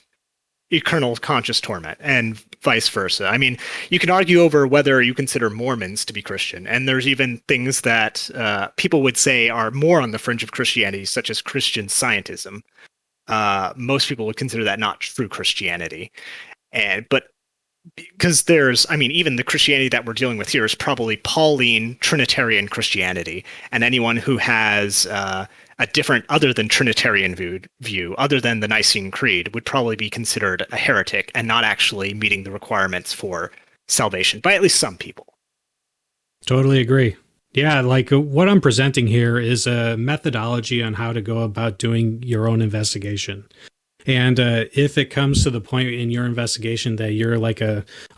eternal conscious torment, and vice versa. I mean, you can argue over whether you consider Mormons to be Christian, and there's even things that people would say are more on the fringe of Christianity, such as Christian Scientism. Most people would consider that not true Christianity, but because even the Christianity that we're dealing with here is probably Pauline Trinitarian Christianity, and anyone who has a different, other than Trinitarian view, other than the Nicene Creed, would probably be considered a heretic and not actually meeting the requirements for salvation by at least some people. Totally agree. Yeah, like what I'm presenting here is a methodology on how to go about doing your own investigation. And if it comes to the point in your investigation that you're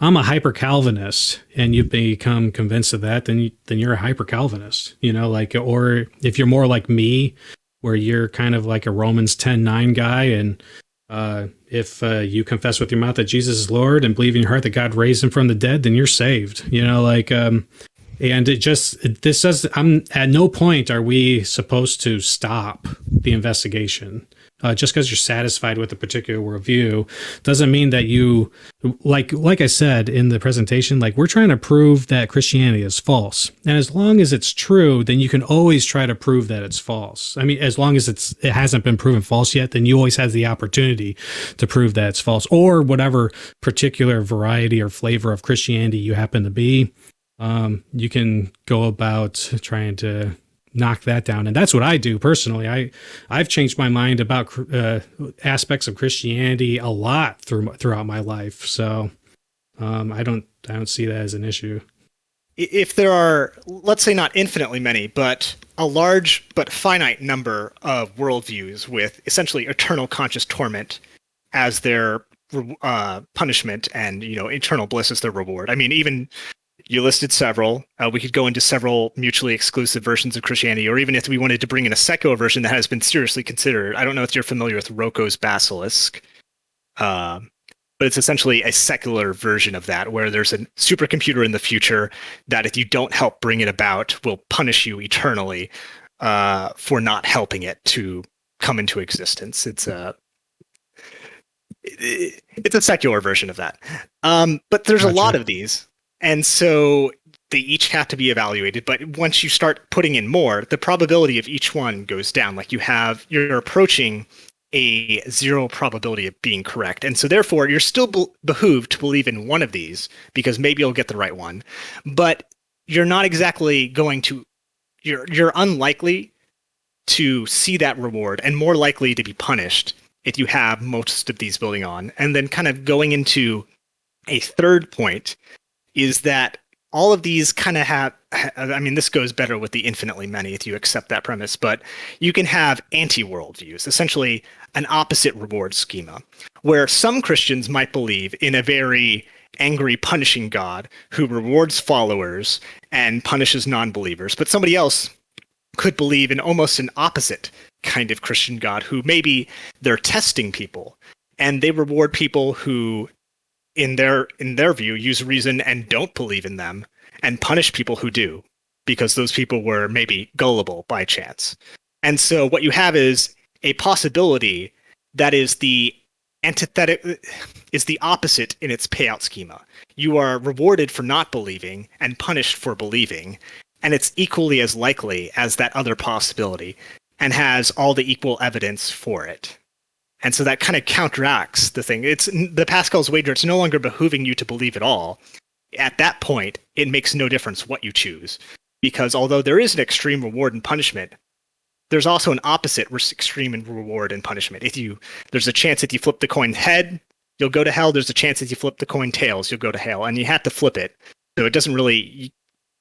I'm a hyper Calvinist, and you become convinced of that, then you're a hyper Calvinist, or if you're more like me, where you're kind of like a Romans 10:9 guy, and if you confess with your mouth that Jesus is Lord and believe in your heart that God raised him from the dead, then you're saved, and this says, at no point are we supposed to stop the investigation. Just because you're satisfied with a particular worldview doesn't mean that you, like I said in the presentation, we're trying to prove that Christianity is false. And as long as it's true, then you can always try to prove that it's false. I mean, as long as it hasn't been proven false yet, then you always have the opportunity to prove that it's false, or whatever particular variety or flavor of Christianity you happen to be. You can go about trying to knock that down. And that's what I do personally. I've changed my mind about aspects of Christianity a lot throughout my life. So I don't see that as an issue. If there are, let's say not infinitely many, but a large but finite number of worldviews with essentially eternal conscious torment as their punishment and eternal bliss as their reward. I mean, even you listed several. We could go into several mutually exclusive versions of Christianity, or even if we wanted to bring in a secular version that has been seriously considered. I don't know if you're familiar with Rocco's Basilisk, but it's essentially a secular version of that, where there's a supercomputer in the future that, if you don't help bring it about, will punish you eternally for not helping it to come into existence. It's a secular version of that. But there's a lot of these. And so they each have to be evaluated. But once you start putting in more, the probability of each one goes down. You're approaching a 0 probability of being correct. And so therefore, you're still behooved to believe in one of these, because maybe you'll get the right one. But you're not exactly going to, you're unlikely to see that reward, and more likely to be punished if you have most of these building on. And then kind of going into a third point is that all of these kind of have, I mean, this goes better with the infinitely many if you accept that premise, but you can have anti-worldviews, essentially an opposite reward schema, where some Christians might believe in a very angry, punishing God who rewards followers and punishes non-believers, but somebody else could believe in almost an opposite kind of Christian God who maybe they're testing people and they reward people who in their view use reason and don't believe in them and punish people who do because those people were maybe gullible by chance. And so what you have is a possibility that is the antithetic, is the opposite in its payout schema. You are rewarded for not believing and punished for believing, and it's equally as likely as that other possibility and has all the equal evidence for it. And so that kind of counteracts the thing. It's the Pascal's wager. It's no longer behooving you to believe at all. At that point, it makes no difference what you choose, because although there is an extreme reward and punishment, there's also an opposite extreme in reward and punishment. There's a chance that you flip the coin head, you'll go to hell. There's a chance that you flip the coin tails, you'll go to hell, and you have to flip it. So it doesn't really.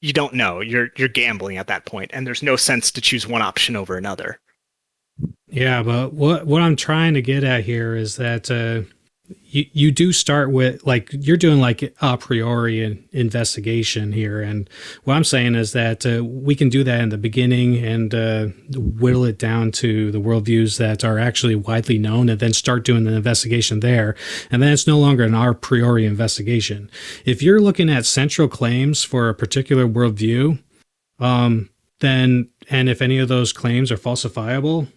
You don't know. You're gambling at that point, and there's no sense to choose one option over another. Yeah, but what I'm trying to get at here is that you do start with, like, you're doing like a priori investigation here, and what I'm saying is that we can do that in the beginning and whittle it down to the worldviews that are actually widely known, and then start doing the investigation there, and then it's no longer an a priori investigation. If you're looking at central claims for a particular worldview, then, and if any of those claims are falsifiable,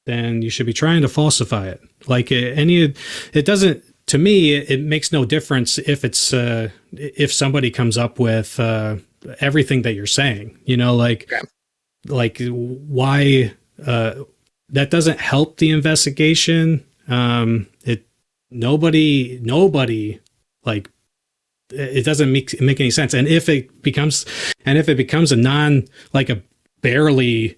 then you should be trying to falsify it. Like it doesn't, to me, it makes no difference if it's if somebody comes up with everything that you're saying. Like why that doesn't help the investigation. Nobody like, it doesn't make any sense. And if it becomes a a barely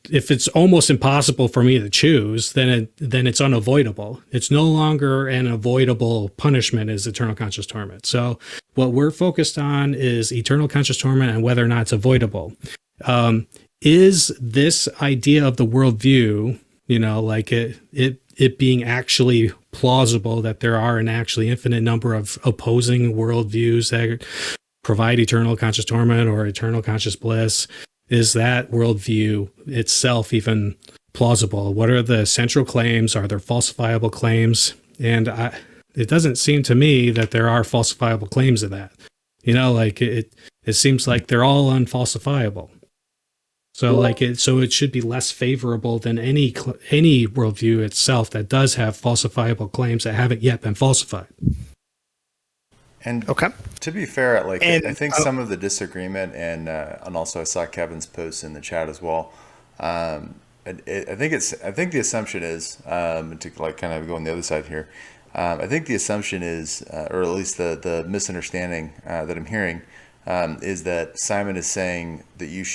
if it's almost impossible for me to choose, then it's unavoidable. It's no longer an avoidable punishment as eternal conscious torment. So what we're focused on is eternal conscious torment and whether or not it's avoidable. Is this idea of the worldview, like it being actually plausible that there are an actually infinite number of opposing worldviews that provide eternal conscious torment or eternal conscious bliss? Is that worldview itself even plausible? What are the central claims? Are there falsifiable claims? And it doesn't seem to me that there are falsifiable claims of that. Like it seems like they're all unfalsifiable. So so it should be less favorable than any worldview itself that does have falsifiable claims that haven't yet been falsified. And okay. To be fair, I think some of the disagreement, and also I saw Kevin's post in the chat as well. I think the assumption is, to kind of go on the other side here. I think the assumption is, or at least the misunderstanding that I'm hearing, is that Simon is saying that you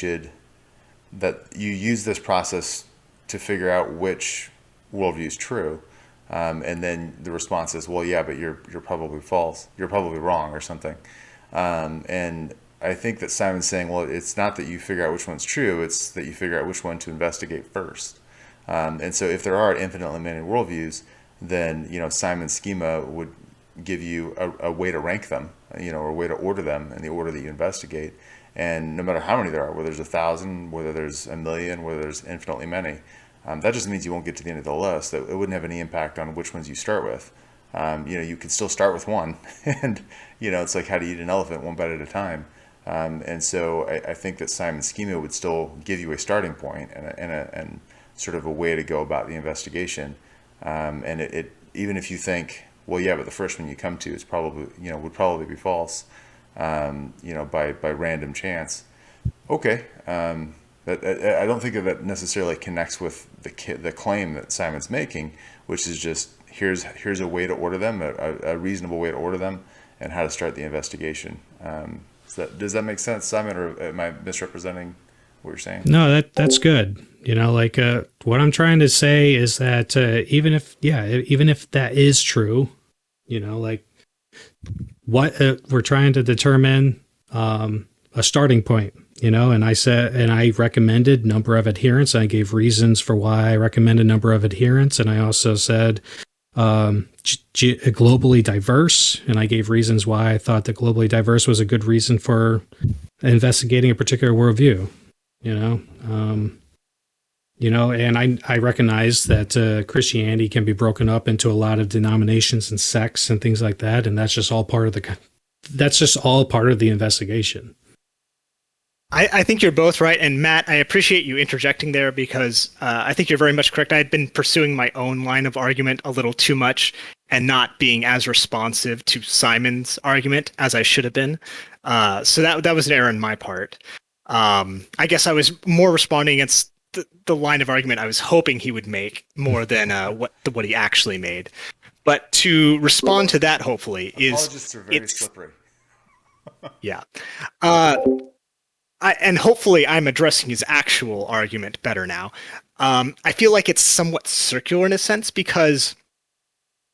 use this process to figure out which worldview is true. And then the response is, well, yeah, but you're probably false. You're probably wrong or something. And I think that Simon's saying, well, it's not that you figure out which one's true. It's that you figure out which one to investigate first. And so if there are infinitely many worldviews, then, Simon's schema would give you a way to rank them, or a way to order them in the order that you investigate. And no matter how many there are, whether there's 1,000, whether there's 1,000,000, whether there's infinitely many, that just means you won't get to the end of the list. That it wouldn't have any impact on which ones you start with. You could still start with one, and it's like how to eat an elephant one bite at a time. And so I think that Simon's schema would still give you a starting point and sort of a way to go about the investigation. And it even if you think, well, yeah, but the first one you come to is probably would probably be false, by random chance. Okay. But I don't think that necessarily connects with the claim that Simon's making, which is just here's a way to order them, a reasonable way to order them, and how to start the investigation. Does that make sense, Simon, or am I misrepresenting what you're saying? No, that's good. What I'm trying to say is that even if that is true, like what we're trying to determine a starting point, and I recommended number of adherents. I gave reasons for why I recommended number of adherents. And I also said globally diverse. And I gave reasons why I thought that globally diverse was a good reason for investigating a particular worldview, and I recognize that Christianity can be broken up into a lot of denominations and sects and things like that. And that's just all part of the investigation. I think you're both right. And Matt, I appreciate you interjecting there because I think you're very much correct. I had been pursuing my own line of argument a little too much and not being as responsive to Simon's argument as I should have been. So that was an error on my part. I guess I was more responding against the line of argument I was hoping he would make more than what he actually made. But to respond to that, hopefully, Apologists are very slippery. Yeah. And hopefully I'm addressing his actual argument better now. I feel like it's somewhat circular in a sense because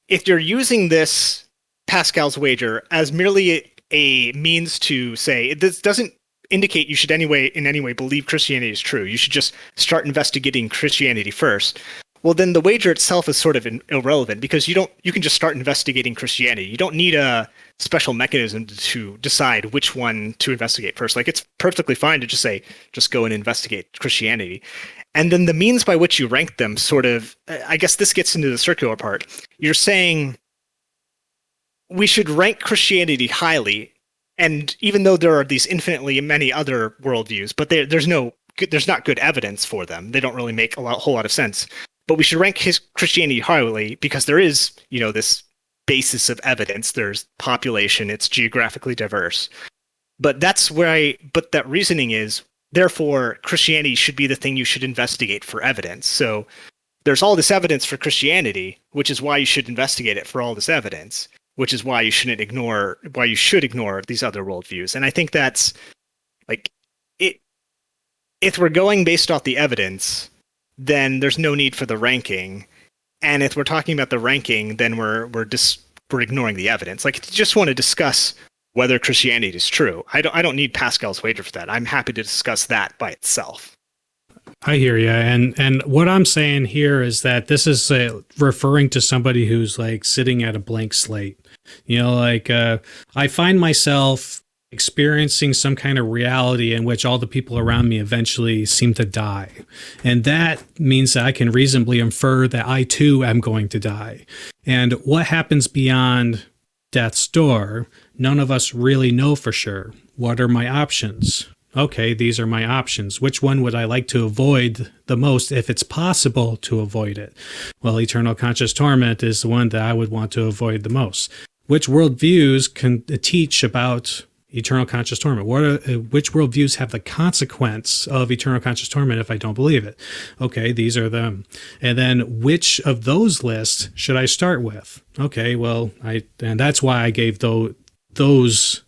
if you're using this Pascal's wager as merely a means to say this doesn't indicate you should in any way believe Christianity is true. You should just start investigating Christianity first. Well, then the wager itself is sort of irrelevant because you can just start investigating Christianity. You don't need a special mechanism to decide which one to investigate first. Like it's perfectly fine to just go and investigate Christianity. And then the means by which you rank them sort of, I guess this gets into the circular part. You're saying we should rank Christianity highly. And even though there are these infinitely many other worldviews, but there's not good evidence for them. They don't really make a whole lot of sense. But we should rank his Christianity highly because there is, this basis of evidence. There's population. It's geographically diverse. But that reasoning is, therefore, Christianity should be the thing you should investigate for evidence. So there's all this evidence for Christianity, which is why you should investigate it for all this evidence, which is why you should ignore these other worldviews. And I think that's like it. If we're going based off the evidence, then there's no need for the ranking. And if we're talking about the ranking, then we're ignoring the evidence. Like, if you just want to discuss whether Christianity is true, I don't need Pascal's wager for that. I'm happy to discuss that by itself. I hear you. And what I'm saying here is that this is referring to somebody who's like sitting at a blank slate. I find myself experiencing some kind of reality in which all the people around me eventually seem to die. And that means that I can reasonably infer that I too am going to die. And what happens beyond death's door, none of us really know for sure. What are my options? Okay, these are my options. Which one would I like to avoid the most if it's possible to avoid it? Well, eternal conscious torment is the one that I would want to avoid the most. Which worldviews can teach about eternal conscious torment? Which worldviews have the consequence of eternal conscious torment if I don't believe it? Okay, these are them. And then which of those lists should I start with? Okay, well, and that's why I gave those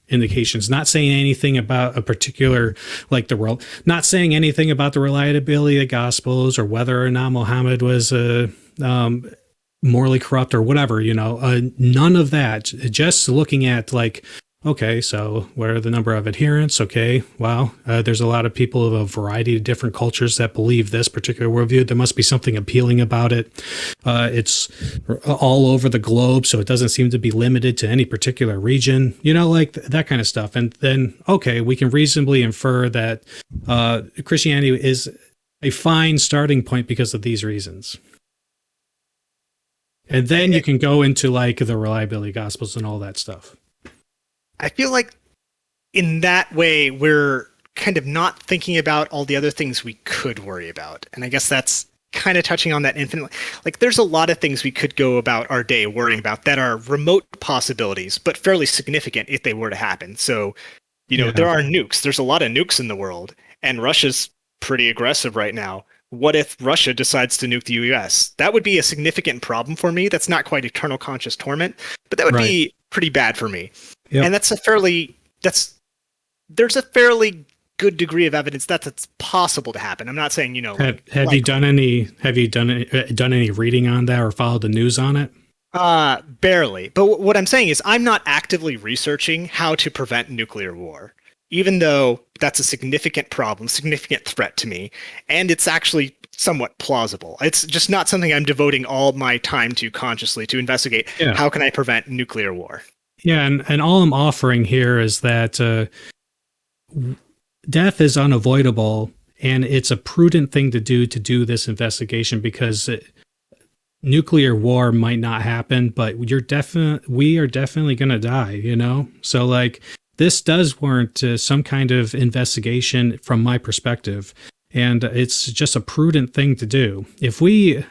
indications, not saying anything about a particular, like the world, not saying anything about the reliability of the Gospels or whether or not Muhammad was morally corrupt or whatever, none of that. Just looking at like, okay, so what are the number of adherents? Okay, wow, there's a lot of people of a variety of different cultures that believe this particular worldview. There must be something appealing about it. It's all over the globe, so it doesn't seem to be limited to any particular region, like that kind of stuff. And then, okay, we can reasonably infer that Christianity is a fine starting point because of these reasons. And then you can go into like the reliability gospels and all that stuff. I feel like in that way, we're kind of not thinking about all the other things we could worry about. And I guess that's kind of touching on that infinitely. Like, there's a lot of things we could go about our day worrying about that are remote possibilities, but fairly significant if they were to happen. So, there are nukes. There's a lot of nukes in the world, and Russia's pretty aggressive right now. What if Russia decides to nuke the US? That would be a significant problem for me. That's not quite eternal conscious torment, but that would be pretty bad for me. Yep. And there's a fairly good degree of evidence that it's possible to happen. I'm not saying, Have you done any reading on that or followed the news on it? Barely. But what I'm saying is I'm not actively researching how to prevent nuclear war, even though that's a significant problem, significant threat to me, and it's actually somewhat plausible. It's just not something I'm devoting all my time to consciously to investigate. Yeah. How can I prevent nuclear war? Yeah, and all I'm offering here is that death is unavoidable, and it's a prudent thing to do this investigation because nuclear war might not happen, but we are definitely going to die, So like this does warrant some kind of investigation from my perspective, and it's just a prudent thing to do. If the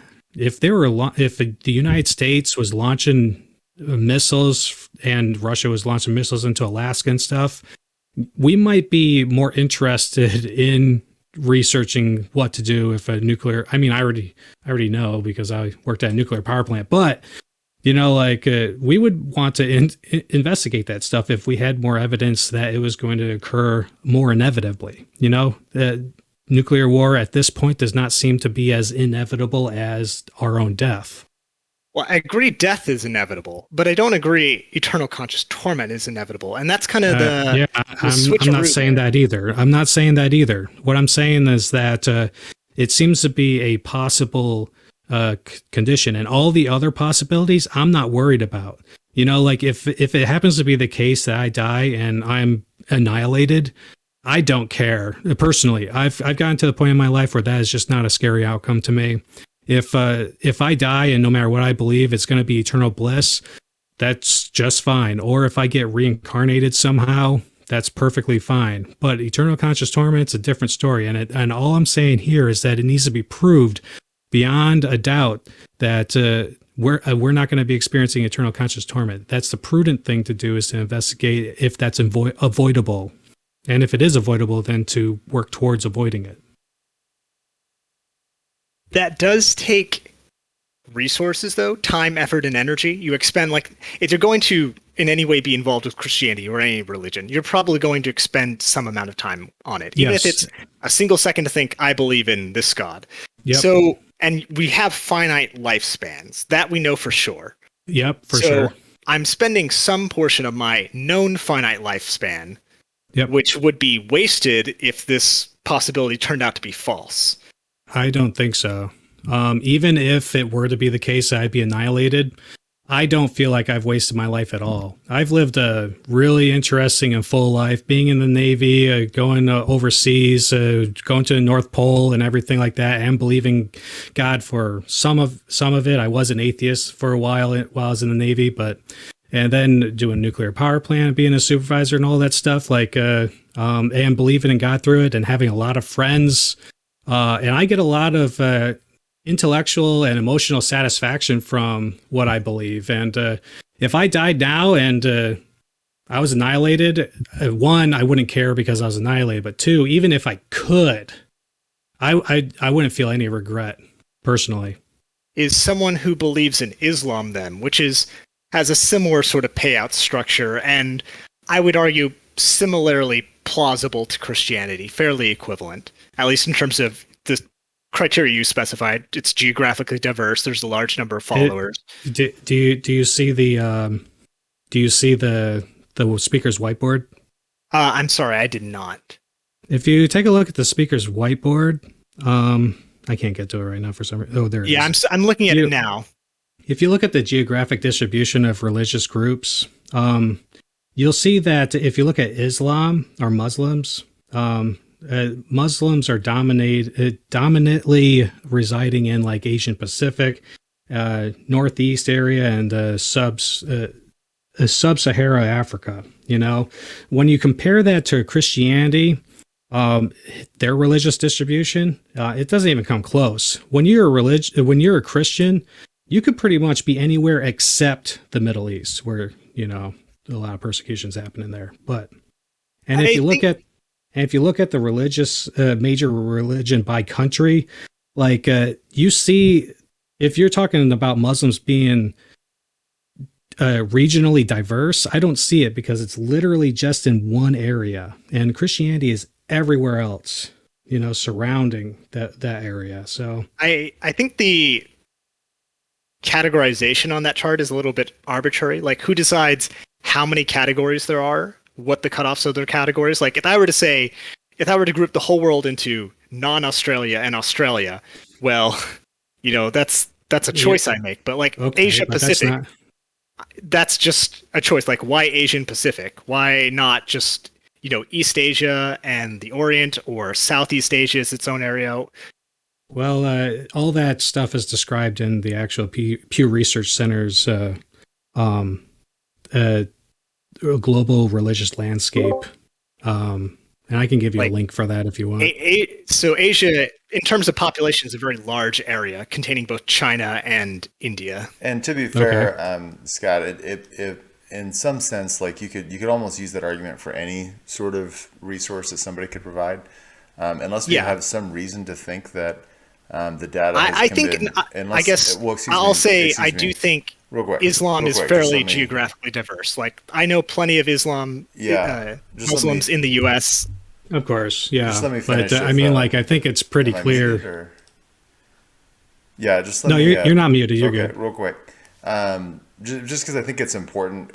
United States was launching missiles and Russia was launching missiles into Alaska and stuff, we might be more interested in researching what to do if a nuclear, I already know because I worked at a nuclear power plant, but we would want to investigate that stuff if we had more evidence that it was going to occur more inevitably. Nuclear war at this point does not seem to be as inevitable as our own death. Well, I agree death is inevitable, but I don't agree eternal conscious torment is inevitable. And that's kind of I'm not saying that either. I'm not saying that either. What I'm saying is that it seems to be a possible condition, and all the other possibilities I'm not worried about. If it happens to be the case that I die and I'm annihilated, I don't care. Personally, I've gotten to the point in my life where that is just not a scary outcome to me. If I die and no matter what I believe, it's going to be eternal bliss, that's just fine. Or if I get reincarnated somehow, that's perfectly fine. But eternal conscious torment's a different story. And all I'm saying here is that it needs to be proved beyond a doubt that we're not going to be experiencing eternal conscious torment. That's the prudent thing to do, is to investigate if that's avoidable. And if it is avoidable, then to work towards avoiding it. That does take resources, though, time, effort, and energy. You expend, if you're going to in any way be involved with Christianity or any religion, you're probably going to expend some amount of time on it, even if it's a single second to think, I believe in this God. Yep. So, and we have finite lifespans. That we know for sure. Yep, for sure. I'm spending some portion of my known finite lifespan, which would be wasted if this possibility turned out to be false. I don't think so. Even if it were to be the case that I'd be annihilated, I don't feel like I've wasted my life at all. I've lived a really interesting and full life, being in the Navy, going overseas, going to the North Pole and everything like that, and believing God for some of it. I was an atheist for a while I was in the Navy, and then doing nuclear power plant, being a supervisor and all that stuff, and believing in God through it, and having a lot of friends. And I get a lot of intellectual and emotional satisfaction from what I believe. And if I died now and I was annihilated, one, I wouldn't care because I was annihilated. But two, even if I could, I wouldn't feel any regret personally. Is someone who believes in Islam then, which has a similar sort of payout structure, and I would argue similarly plausible to Christianity, fairly equivalent, at least in terms of the criteria you specified. It's geographically diverse. There's a large number of followers. Do you see the speaker's whiteboard? I'm sorry, I did not. If you take a look at the speaker's whiteboard, I can't get to it right now for some reason. Oh, there it is. Yeah, I'm looking at it now. If you look at the geographic distribution of religious groups, you'll see that if you look at Islam or Muslims, Muslims are dominantly residing in Asian Pacific, Northeast area, and sub-Sahara Africa. When you compare that to Christianity, their religious distribution, it doesn't even come close. When you're a Christian, you could pretty much be anywhere except the Middle East, where a lot of persecution's happening there. If you look at the religious major religion by country, you see, if you're talking about Muslims being regionally diverse, I don't see it because it's literally just in one area, and Christianity is everywhere else, surrounding that area. So I think the categorization on that chart is a little bit arbitrary. Like, who decides how many categories there are, what the cutoffs of their categories? Like, if I were to group the whole world into non-Australia and Australia, well, that's a choice I make. But like okay, Asia but Pacific, that's just a choice. Like, why Asian Pacific? Why not just East Asia and the Orient, or Southeast Asia is its own area? Well, all that stuff is described in the actual Pew Research Center's um, global religious landscape. And I can give you a link for that if you want. So Asia, in terms of population, is a very large area containing both China and India. And to be fair, Scott, it in some sense, like you could almost use that argument for any sort of resource that somebody could provide, unless we have some reason to think that the data has I guess I'll say I do think Islam is fairly geographically diverse. Like, I know plenty of Islam Muslims in the U.S. Of course, yeah. Just let me finish. But I mean, I think it's pretty clear. Just let me. You're not muted. You're good. Real quick. Just because I think it's important,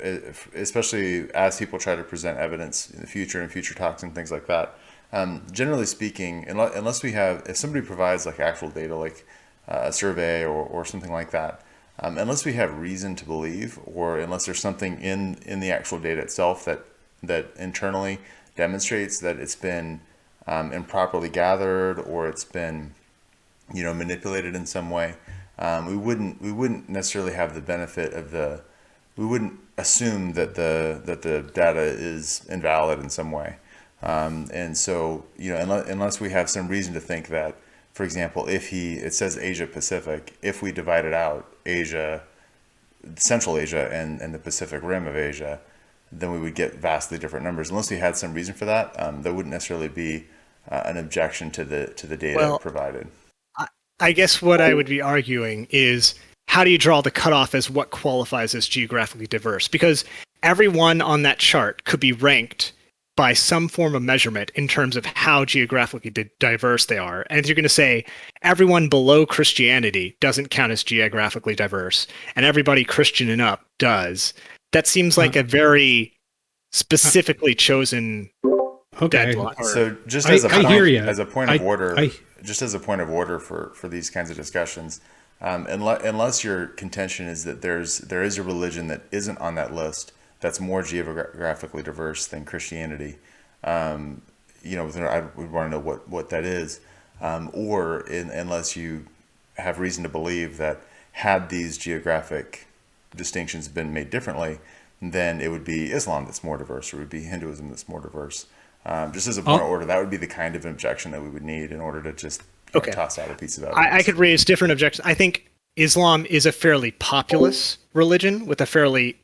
especially as people try to present evidence in the future and future talks and things like that. Generally speaking, unless we have, if somebody provides like actual data, like a survey or something like that, unless we have reason to believe, or unless there's something in the actual data itself that internally demonstrates that it's been improperly gathered, or it's been manipulated in some way, we wouldn't necessarily have the benefit of we wouldn't assume that the data is invalid in some way. And so, unless we have some reason to think that, for example, it says Asia Pacific, if we divided out Asia, Central Asia and the Pacific Rim of Asia, then we would get vastly different numbers. Unless we had some reason for that, there wouldn't necessarily be an objection to the data provided. I guess what I would be arguing is, how do you draw the cutoff as what qualifies as geographically diverse? Because everyone on that chart could be ranked by some form of measurement in terms of how geographically diverse they are. And if you're going to say everyone below Christianity doesn't count as geographically diverse, and everybody Christian and up does, that seems like a very specifically chosen deadline. So just as a point of order for these kinds of discussions, unless your contention is that there is a religion that isn't on that list that's more geographically diverse than Christianity, I would want to know what that is, unless you have reason to believe that had these geographic distinctions been made differently, then it would be Islam that's more diverse, or it would be Hinduism that's more diverse. Just as a point of order, that would be the kind of objection that we would need in order to just toss out a piece of evidence. I could raise different objections. I think Islam is a fairly populous religion with a fairly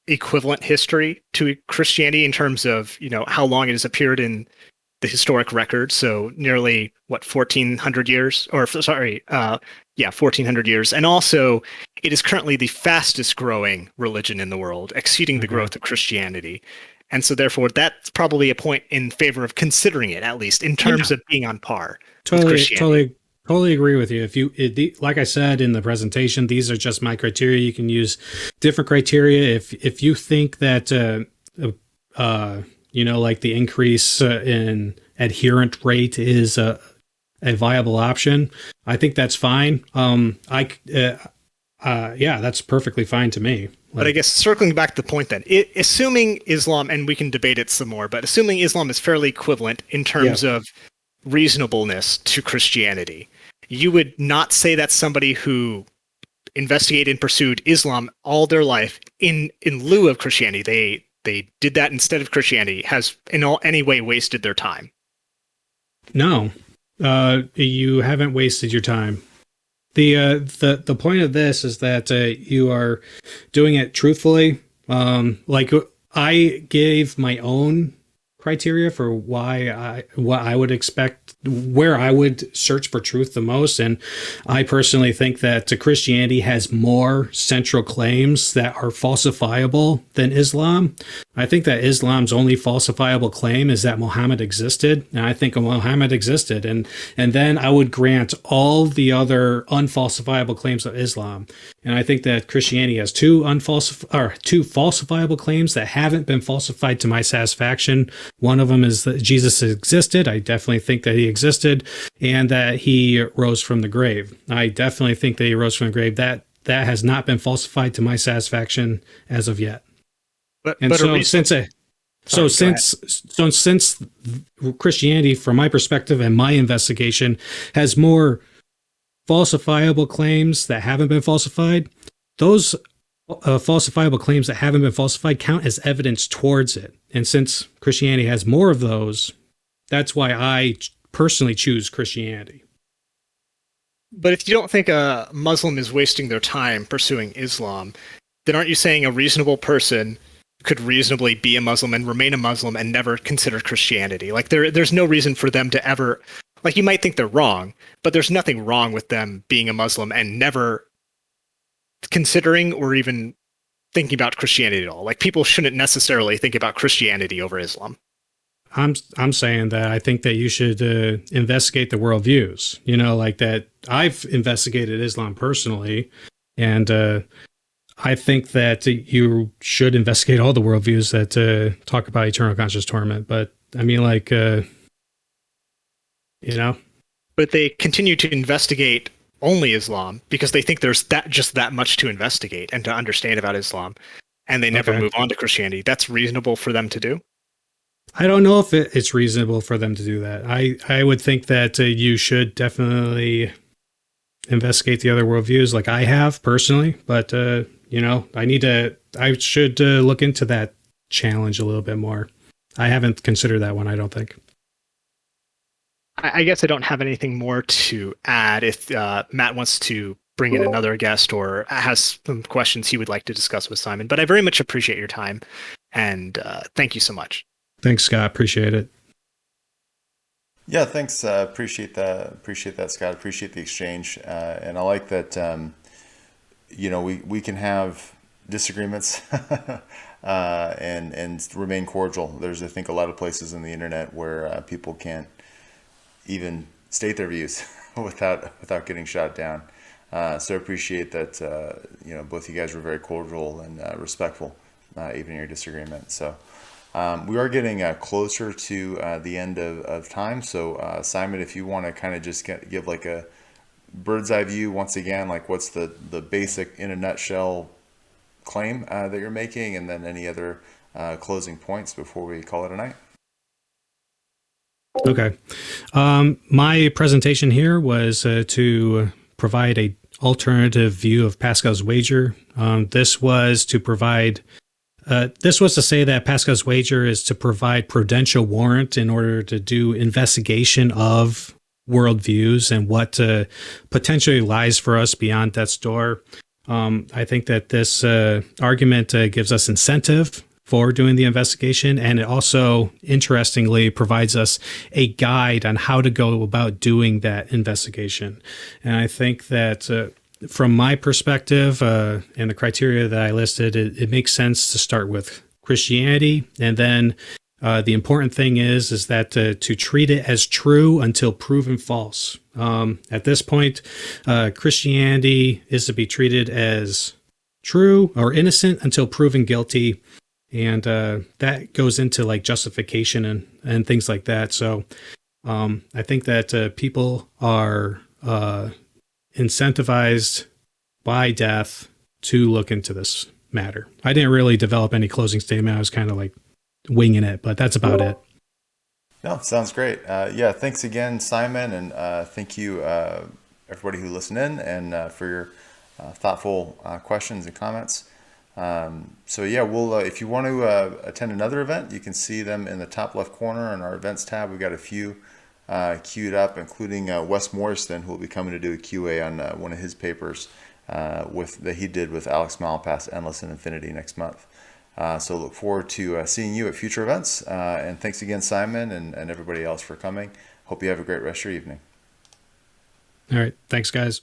equivalent history to Christianity in terms of how long it has appeared in the historic record. So nearly 1,400 years, 1,400 years, and also it is currently the fastest growing religion in the world, exceeding the growth of Christianity. And so therefore that's probably a point in favor of considering it, at least in terms of being on par with Christianity. Totally agree with you. Like I said in the presentation, these are just my criteria. You can use different criteria if you think that like the increase in adherent rate is a viable option. I think that's fine. That's perfectly fine to me. But I guess circling back to the point then, assuming Islam, and we can debate it some more, but assuming Islam is fairly equivalent in terms of reasonableness to Christianity, you would not say that somebody who investigated and pursued Islam all their life in lieu of Christianity, they did that instead of Christianity, has in any way wasted their time. No, you haven't wasted your time. The point of this is that you are doing it truthfully. Like I gave my own criteria for what I would expect, where I would search for truth the most. And I personally think that Christianity has more central claims that are falsifiable than Islam. I think that Islam's only falsifiable claim is that Muhammad existed, and I think Muhammad existed, and then I would grant all the other unfalsifiable claims of Islam. And I think that Christianity has two falsifiable claims that haven't been falsified to my satisfaction. One of them is that Jesus existed. I definitely think that he existed, and that he rose from the grave. I definitely think that he rose from the grave. That has not been falsified to my satisfaction as of yet. And so since Christianity, from my perspective and my investigation, has more falsifiable claims that haven't been falsified, those falsifiable claims that haven't been falsified count as evidence towards it. And since Christianity has more of those, that's why I personally choose Christianity. But if you don't think a Muslim is wasting their time pursuing Islam, then aren't you saying a reasonable person could reasonably be a Muslim and remain a Muslim and never consider Christianity? Like there's no reason for them to ever, like, you might think they're wrong, but there's nothing wrong with them being a Muslim and never considering or even thinking about Christianity at all. Like, people shouldn't necessarily think about Christianity over Islam. I'm saying that I think that you should investigate the worldviews. You know, like that. I've investigated Islam personally, and I think that you should investigate all the worldviews that talk about eternal conscious torment. But I mean, like, you know. But they continue to investigate only Islam because they think there's that much to investigate and to understand about Islam, and they never move on to Christianity. That's reasonable for them to do? I don't know if it's reasonable for them to do that. I would think that you should definitely investigate the other worldviews, like I have personally. But you know, I should look into that challenge a little bit more. I haven't considered that one, I don't think. I guess I don't have anything more to add. If Matt wants to bring in another guest or has some questions he would like to discuss with Simon, but I very much appreciate your time, and thank you so much. Thanks, Scott. Appreciate it. Yeah, thanks. Appreciate that, Scott. Appreciate the exchange, and I like that. You know, we can have disagreements and remain cordial. There's, I think, a lot of places on the internet where people can't even state their views without getting shot down. So I appreciate that. You know, both you guys were very cordial and respectful, even in your disagreement. So. We are getting closer to the end of time. So, Simon, if you want to kind of just give like a bird's eye view once again, like what's the basic, in a nutshell, claim that you're making, and then any other closing points before we call it a night. Okay. My presentation here was to provide a alternative view of Pascal's wager. This was to say that Pascal's wager is to provide prudential warrant in order to do investigation of worldviews and what potentially lies for us beyond death's door. I think that this argument gives us incentive for doing the investigation, and it also, interestingly, provides us a guide on how to go about doing that investigation. And I think that from my perspective and the criteria that I listed, it makes sense to start with Christianity. And then the important thing is that to treat it as true until proven false. At this point, Christianity is to be treated as true or innocent until proven guilty. And that goes into like justification and things like that. So I think that people are incentivized by death to look into this matter. I didn't really develop any closing statement. I was kind of like winging it, but that's about it. No, sounds great. Yeah, thanks again, Simon, and thank you everybody who listened in and for your thoughtful questions and comments. So yeah, we'll if you want to attend another event, you can see them in the top left corner in our events tab. We've got a few queued up, including Wes Morrison, who will be coming to do a QA on one of his papers that he did with Alex Malpass, Endless and Infinity, next month. So look forward to seeing you at future events. And thanks again, Simon, and everybody else for coming. Hope you have a great rest of your evening. All right. Thanks, guys.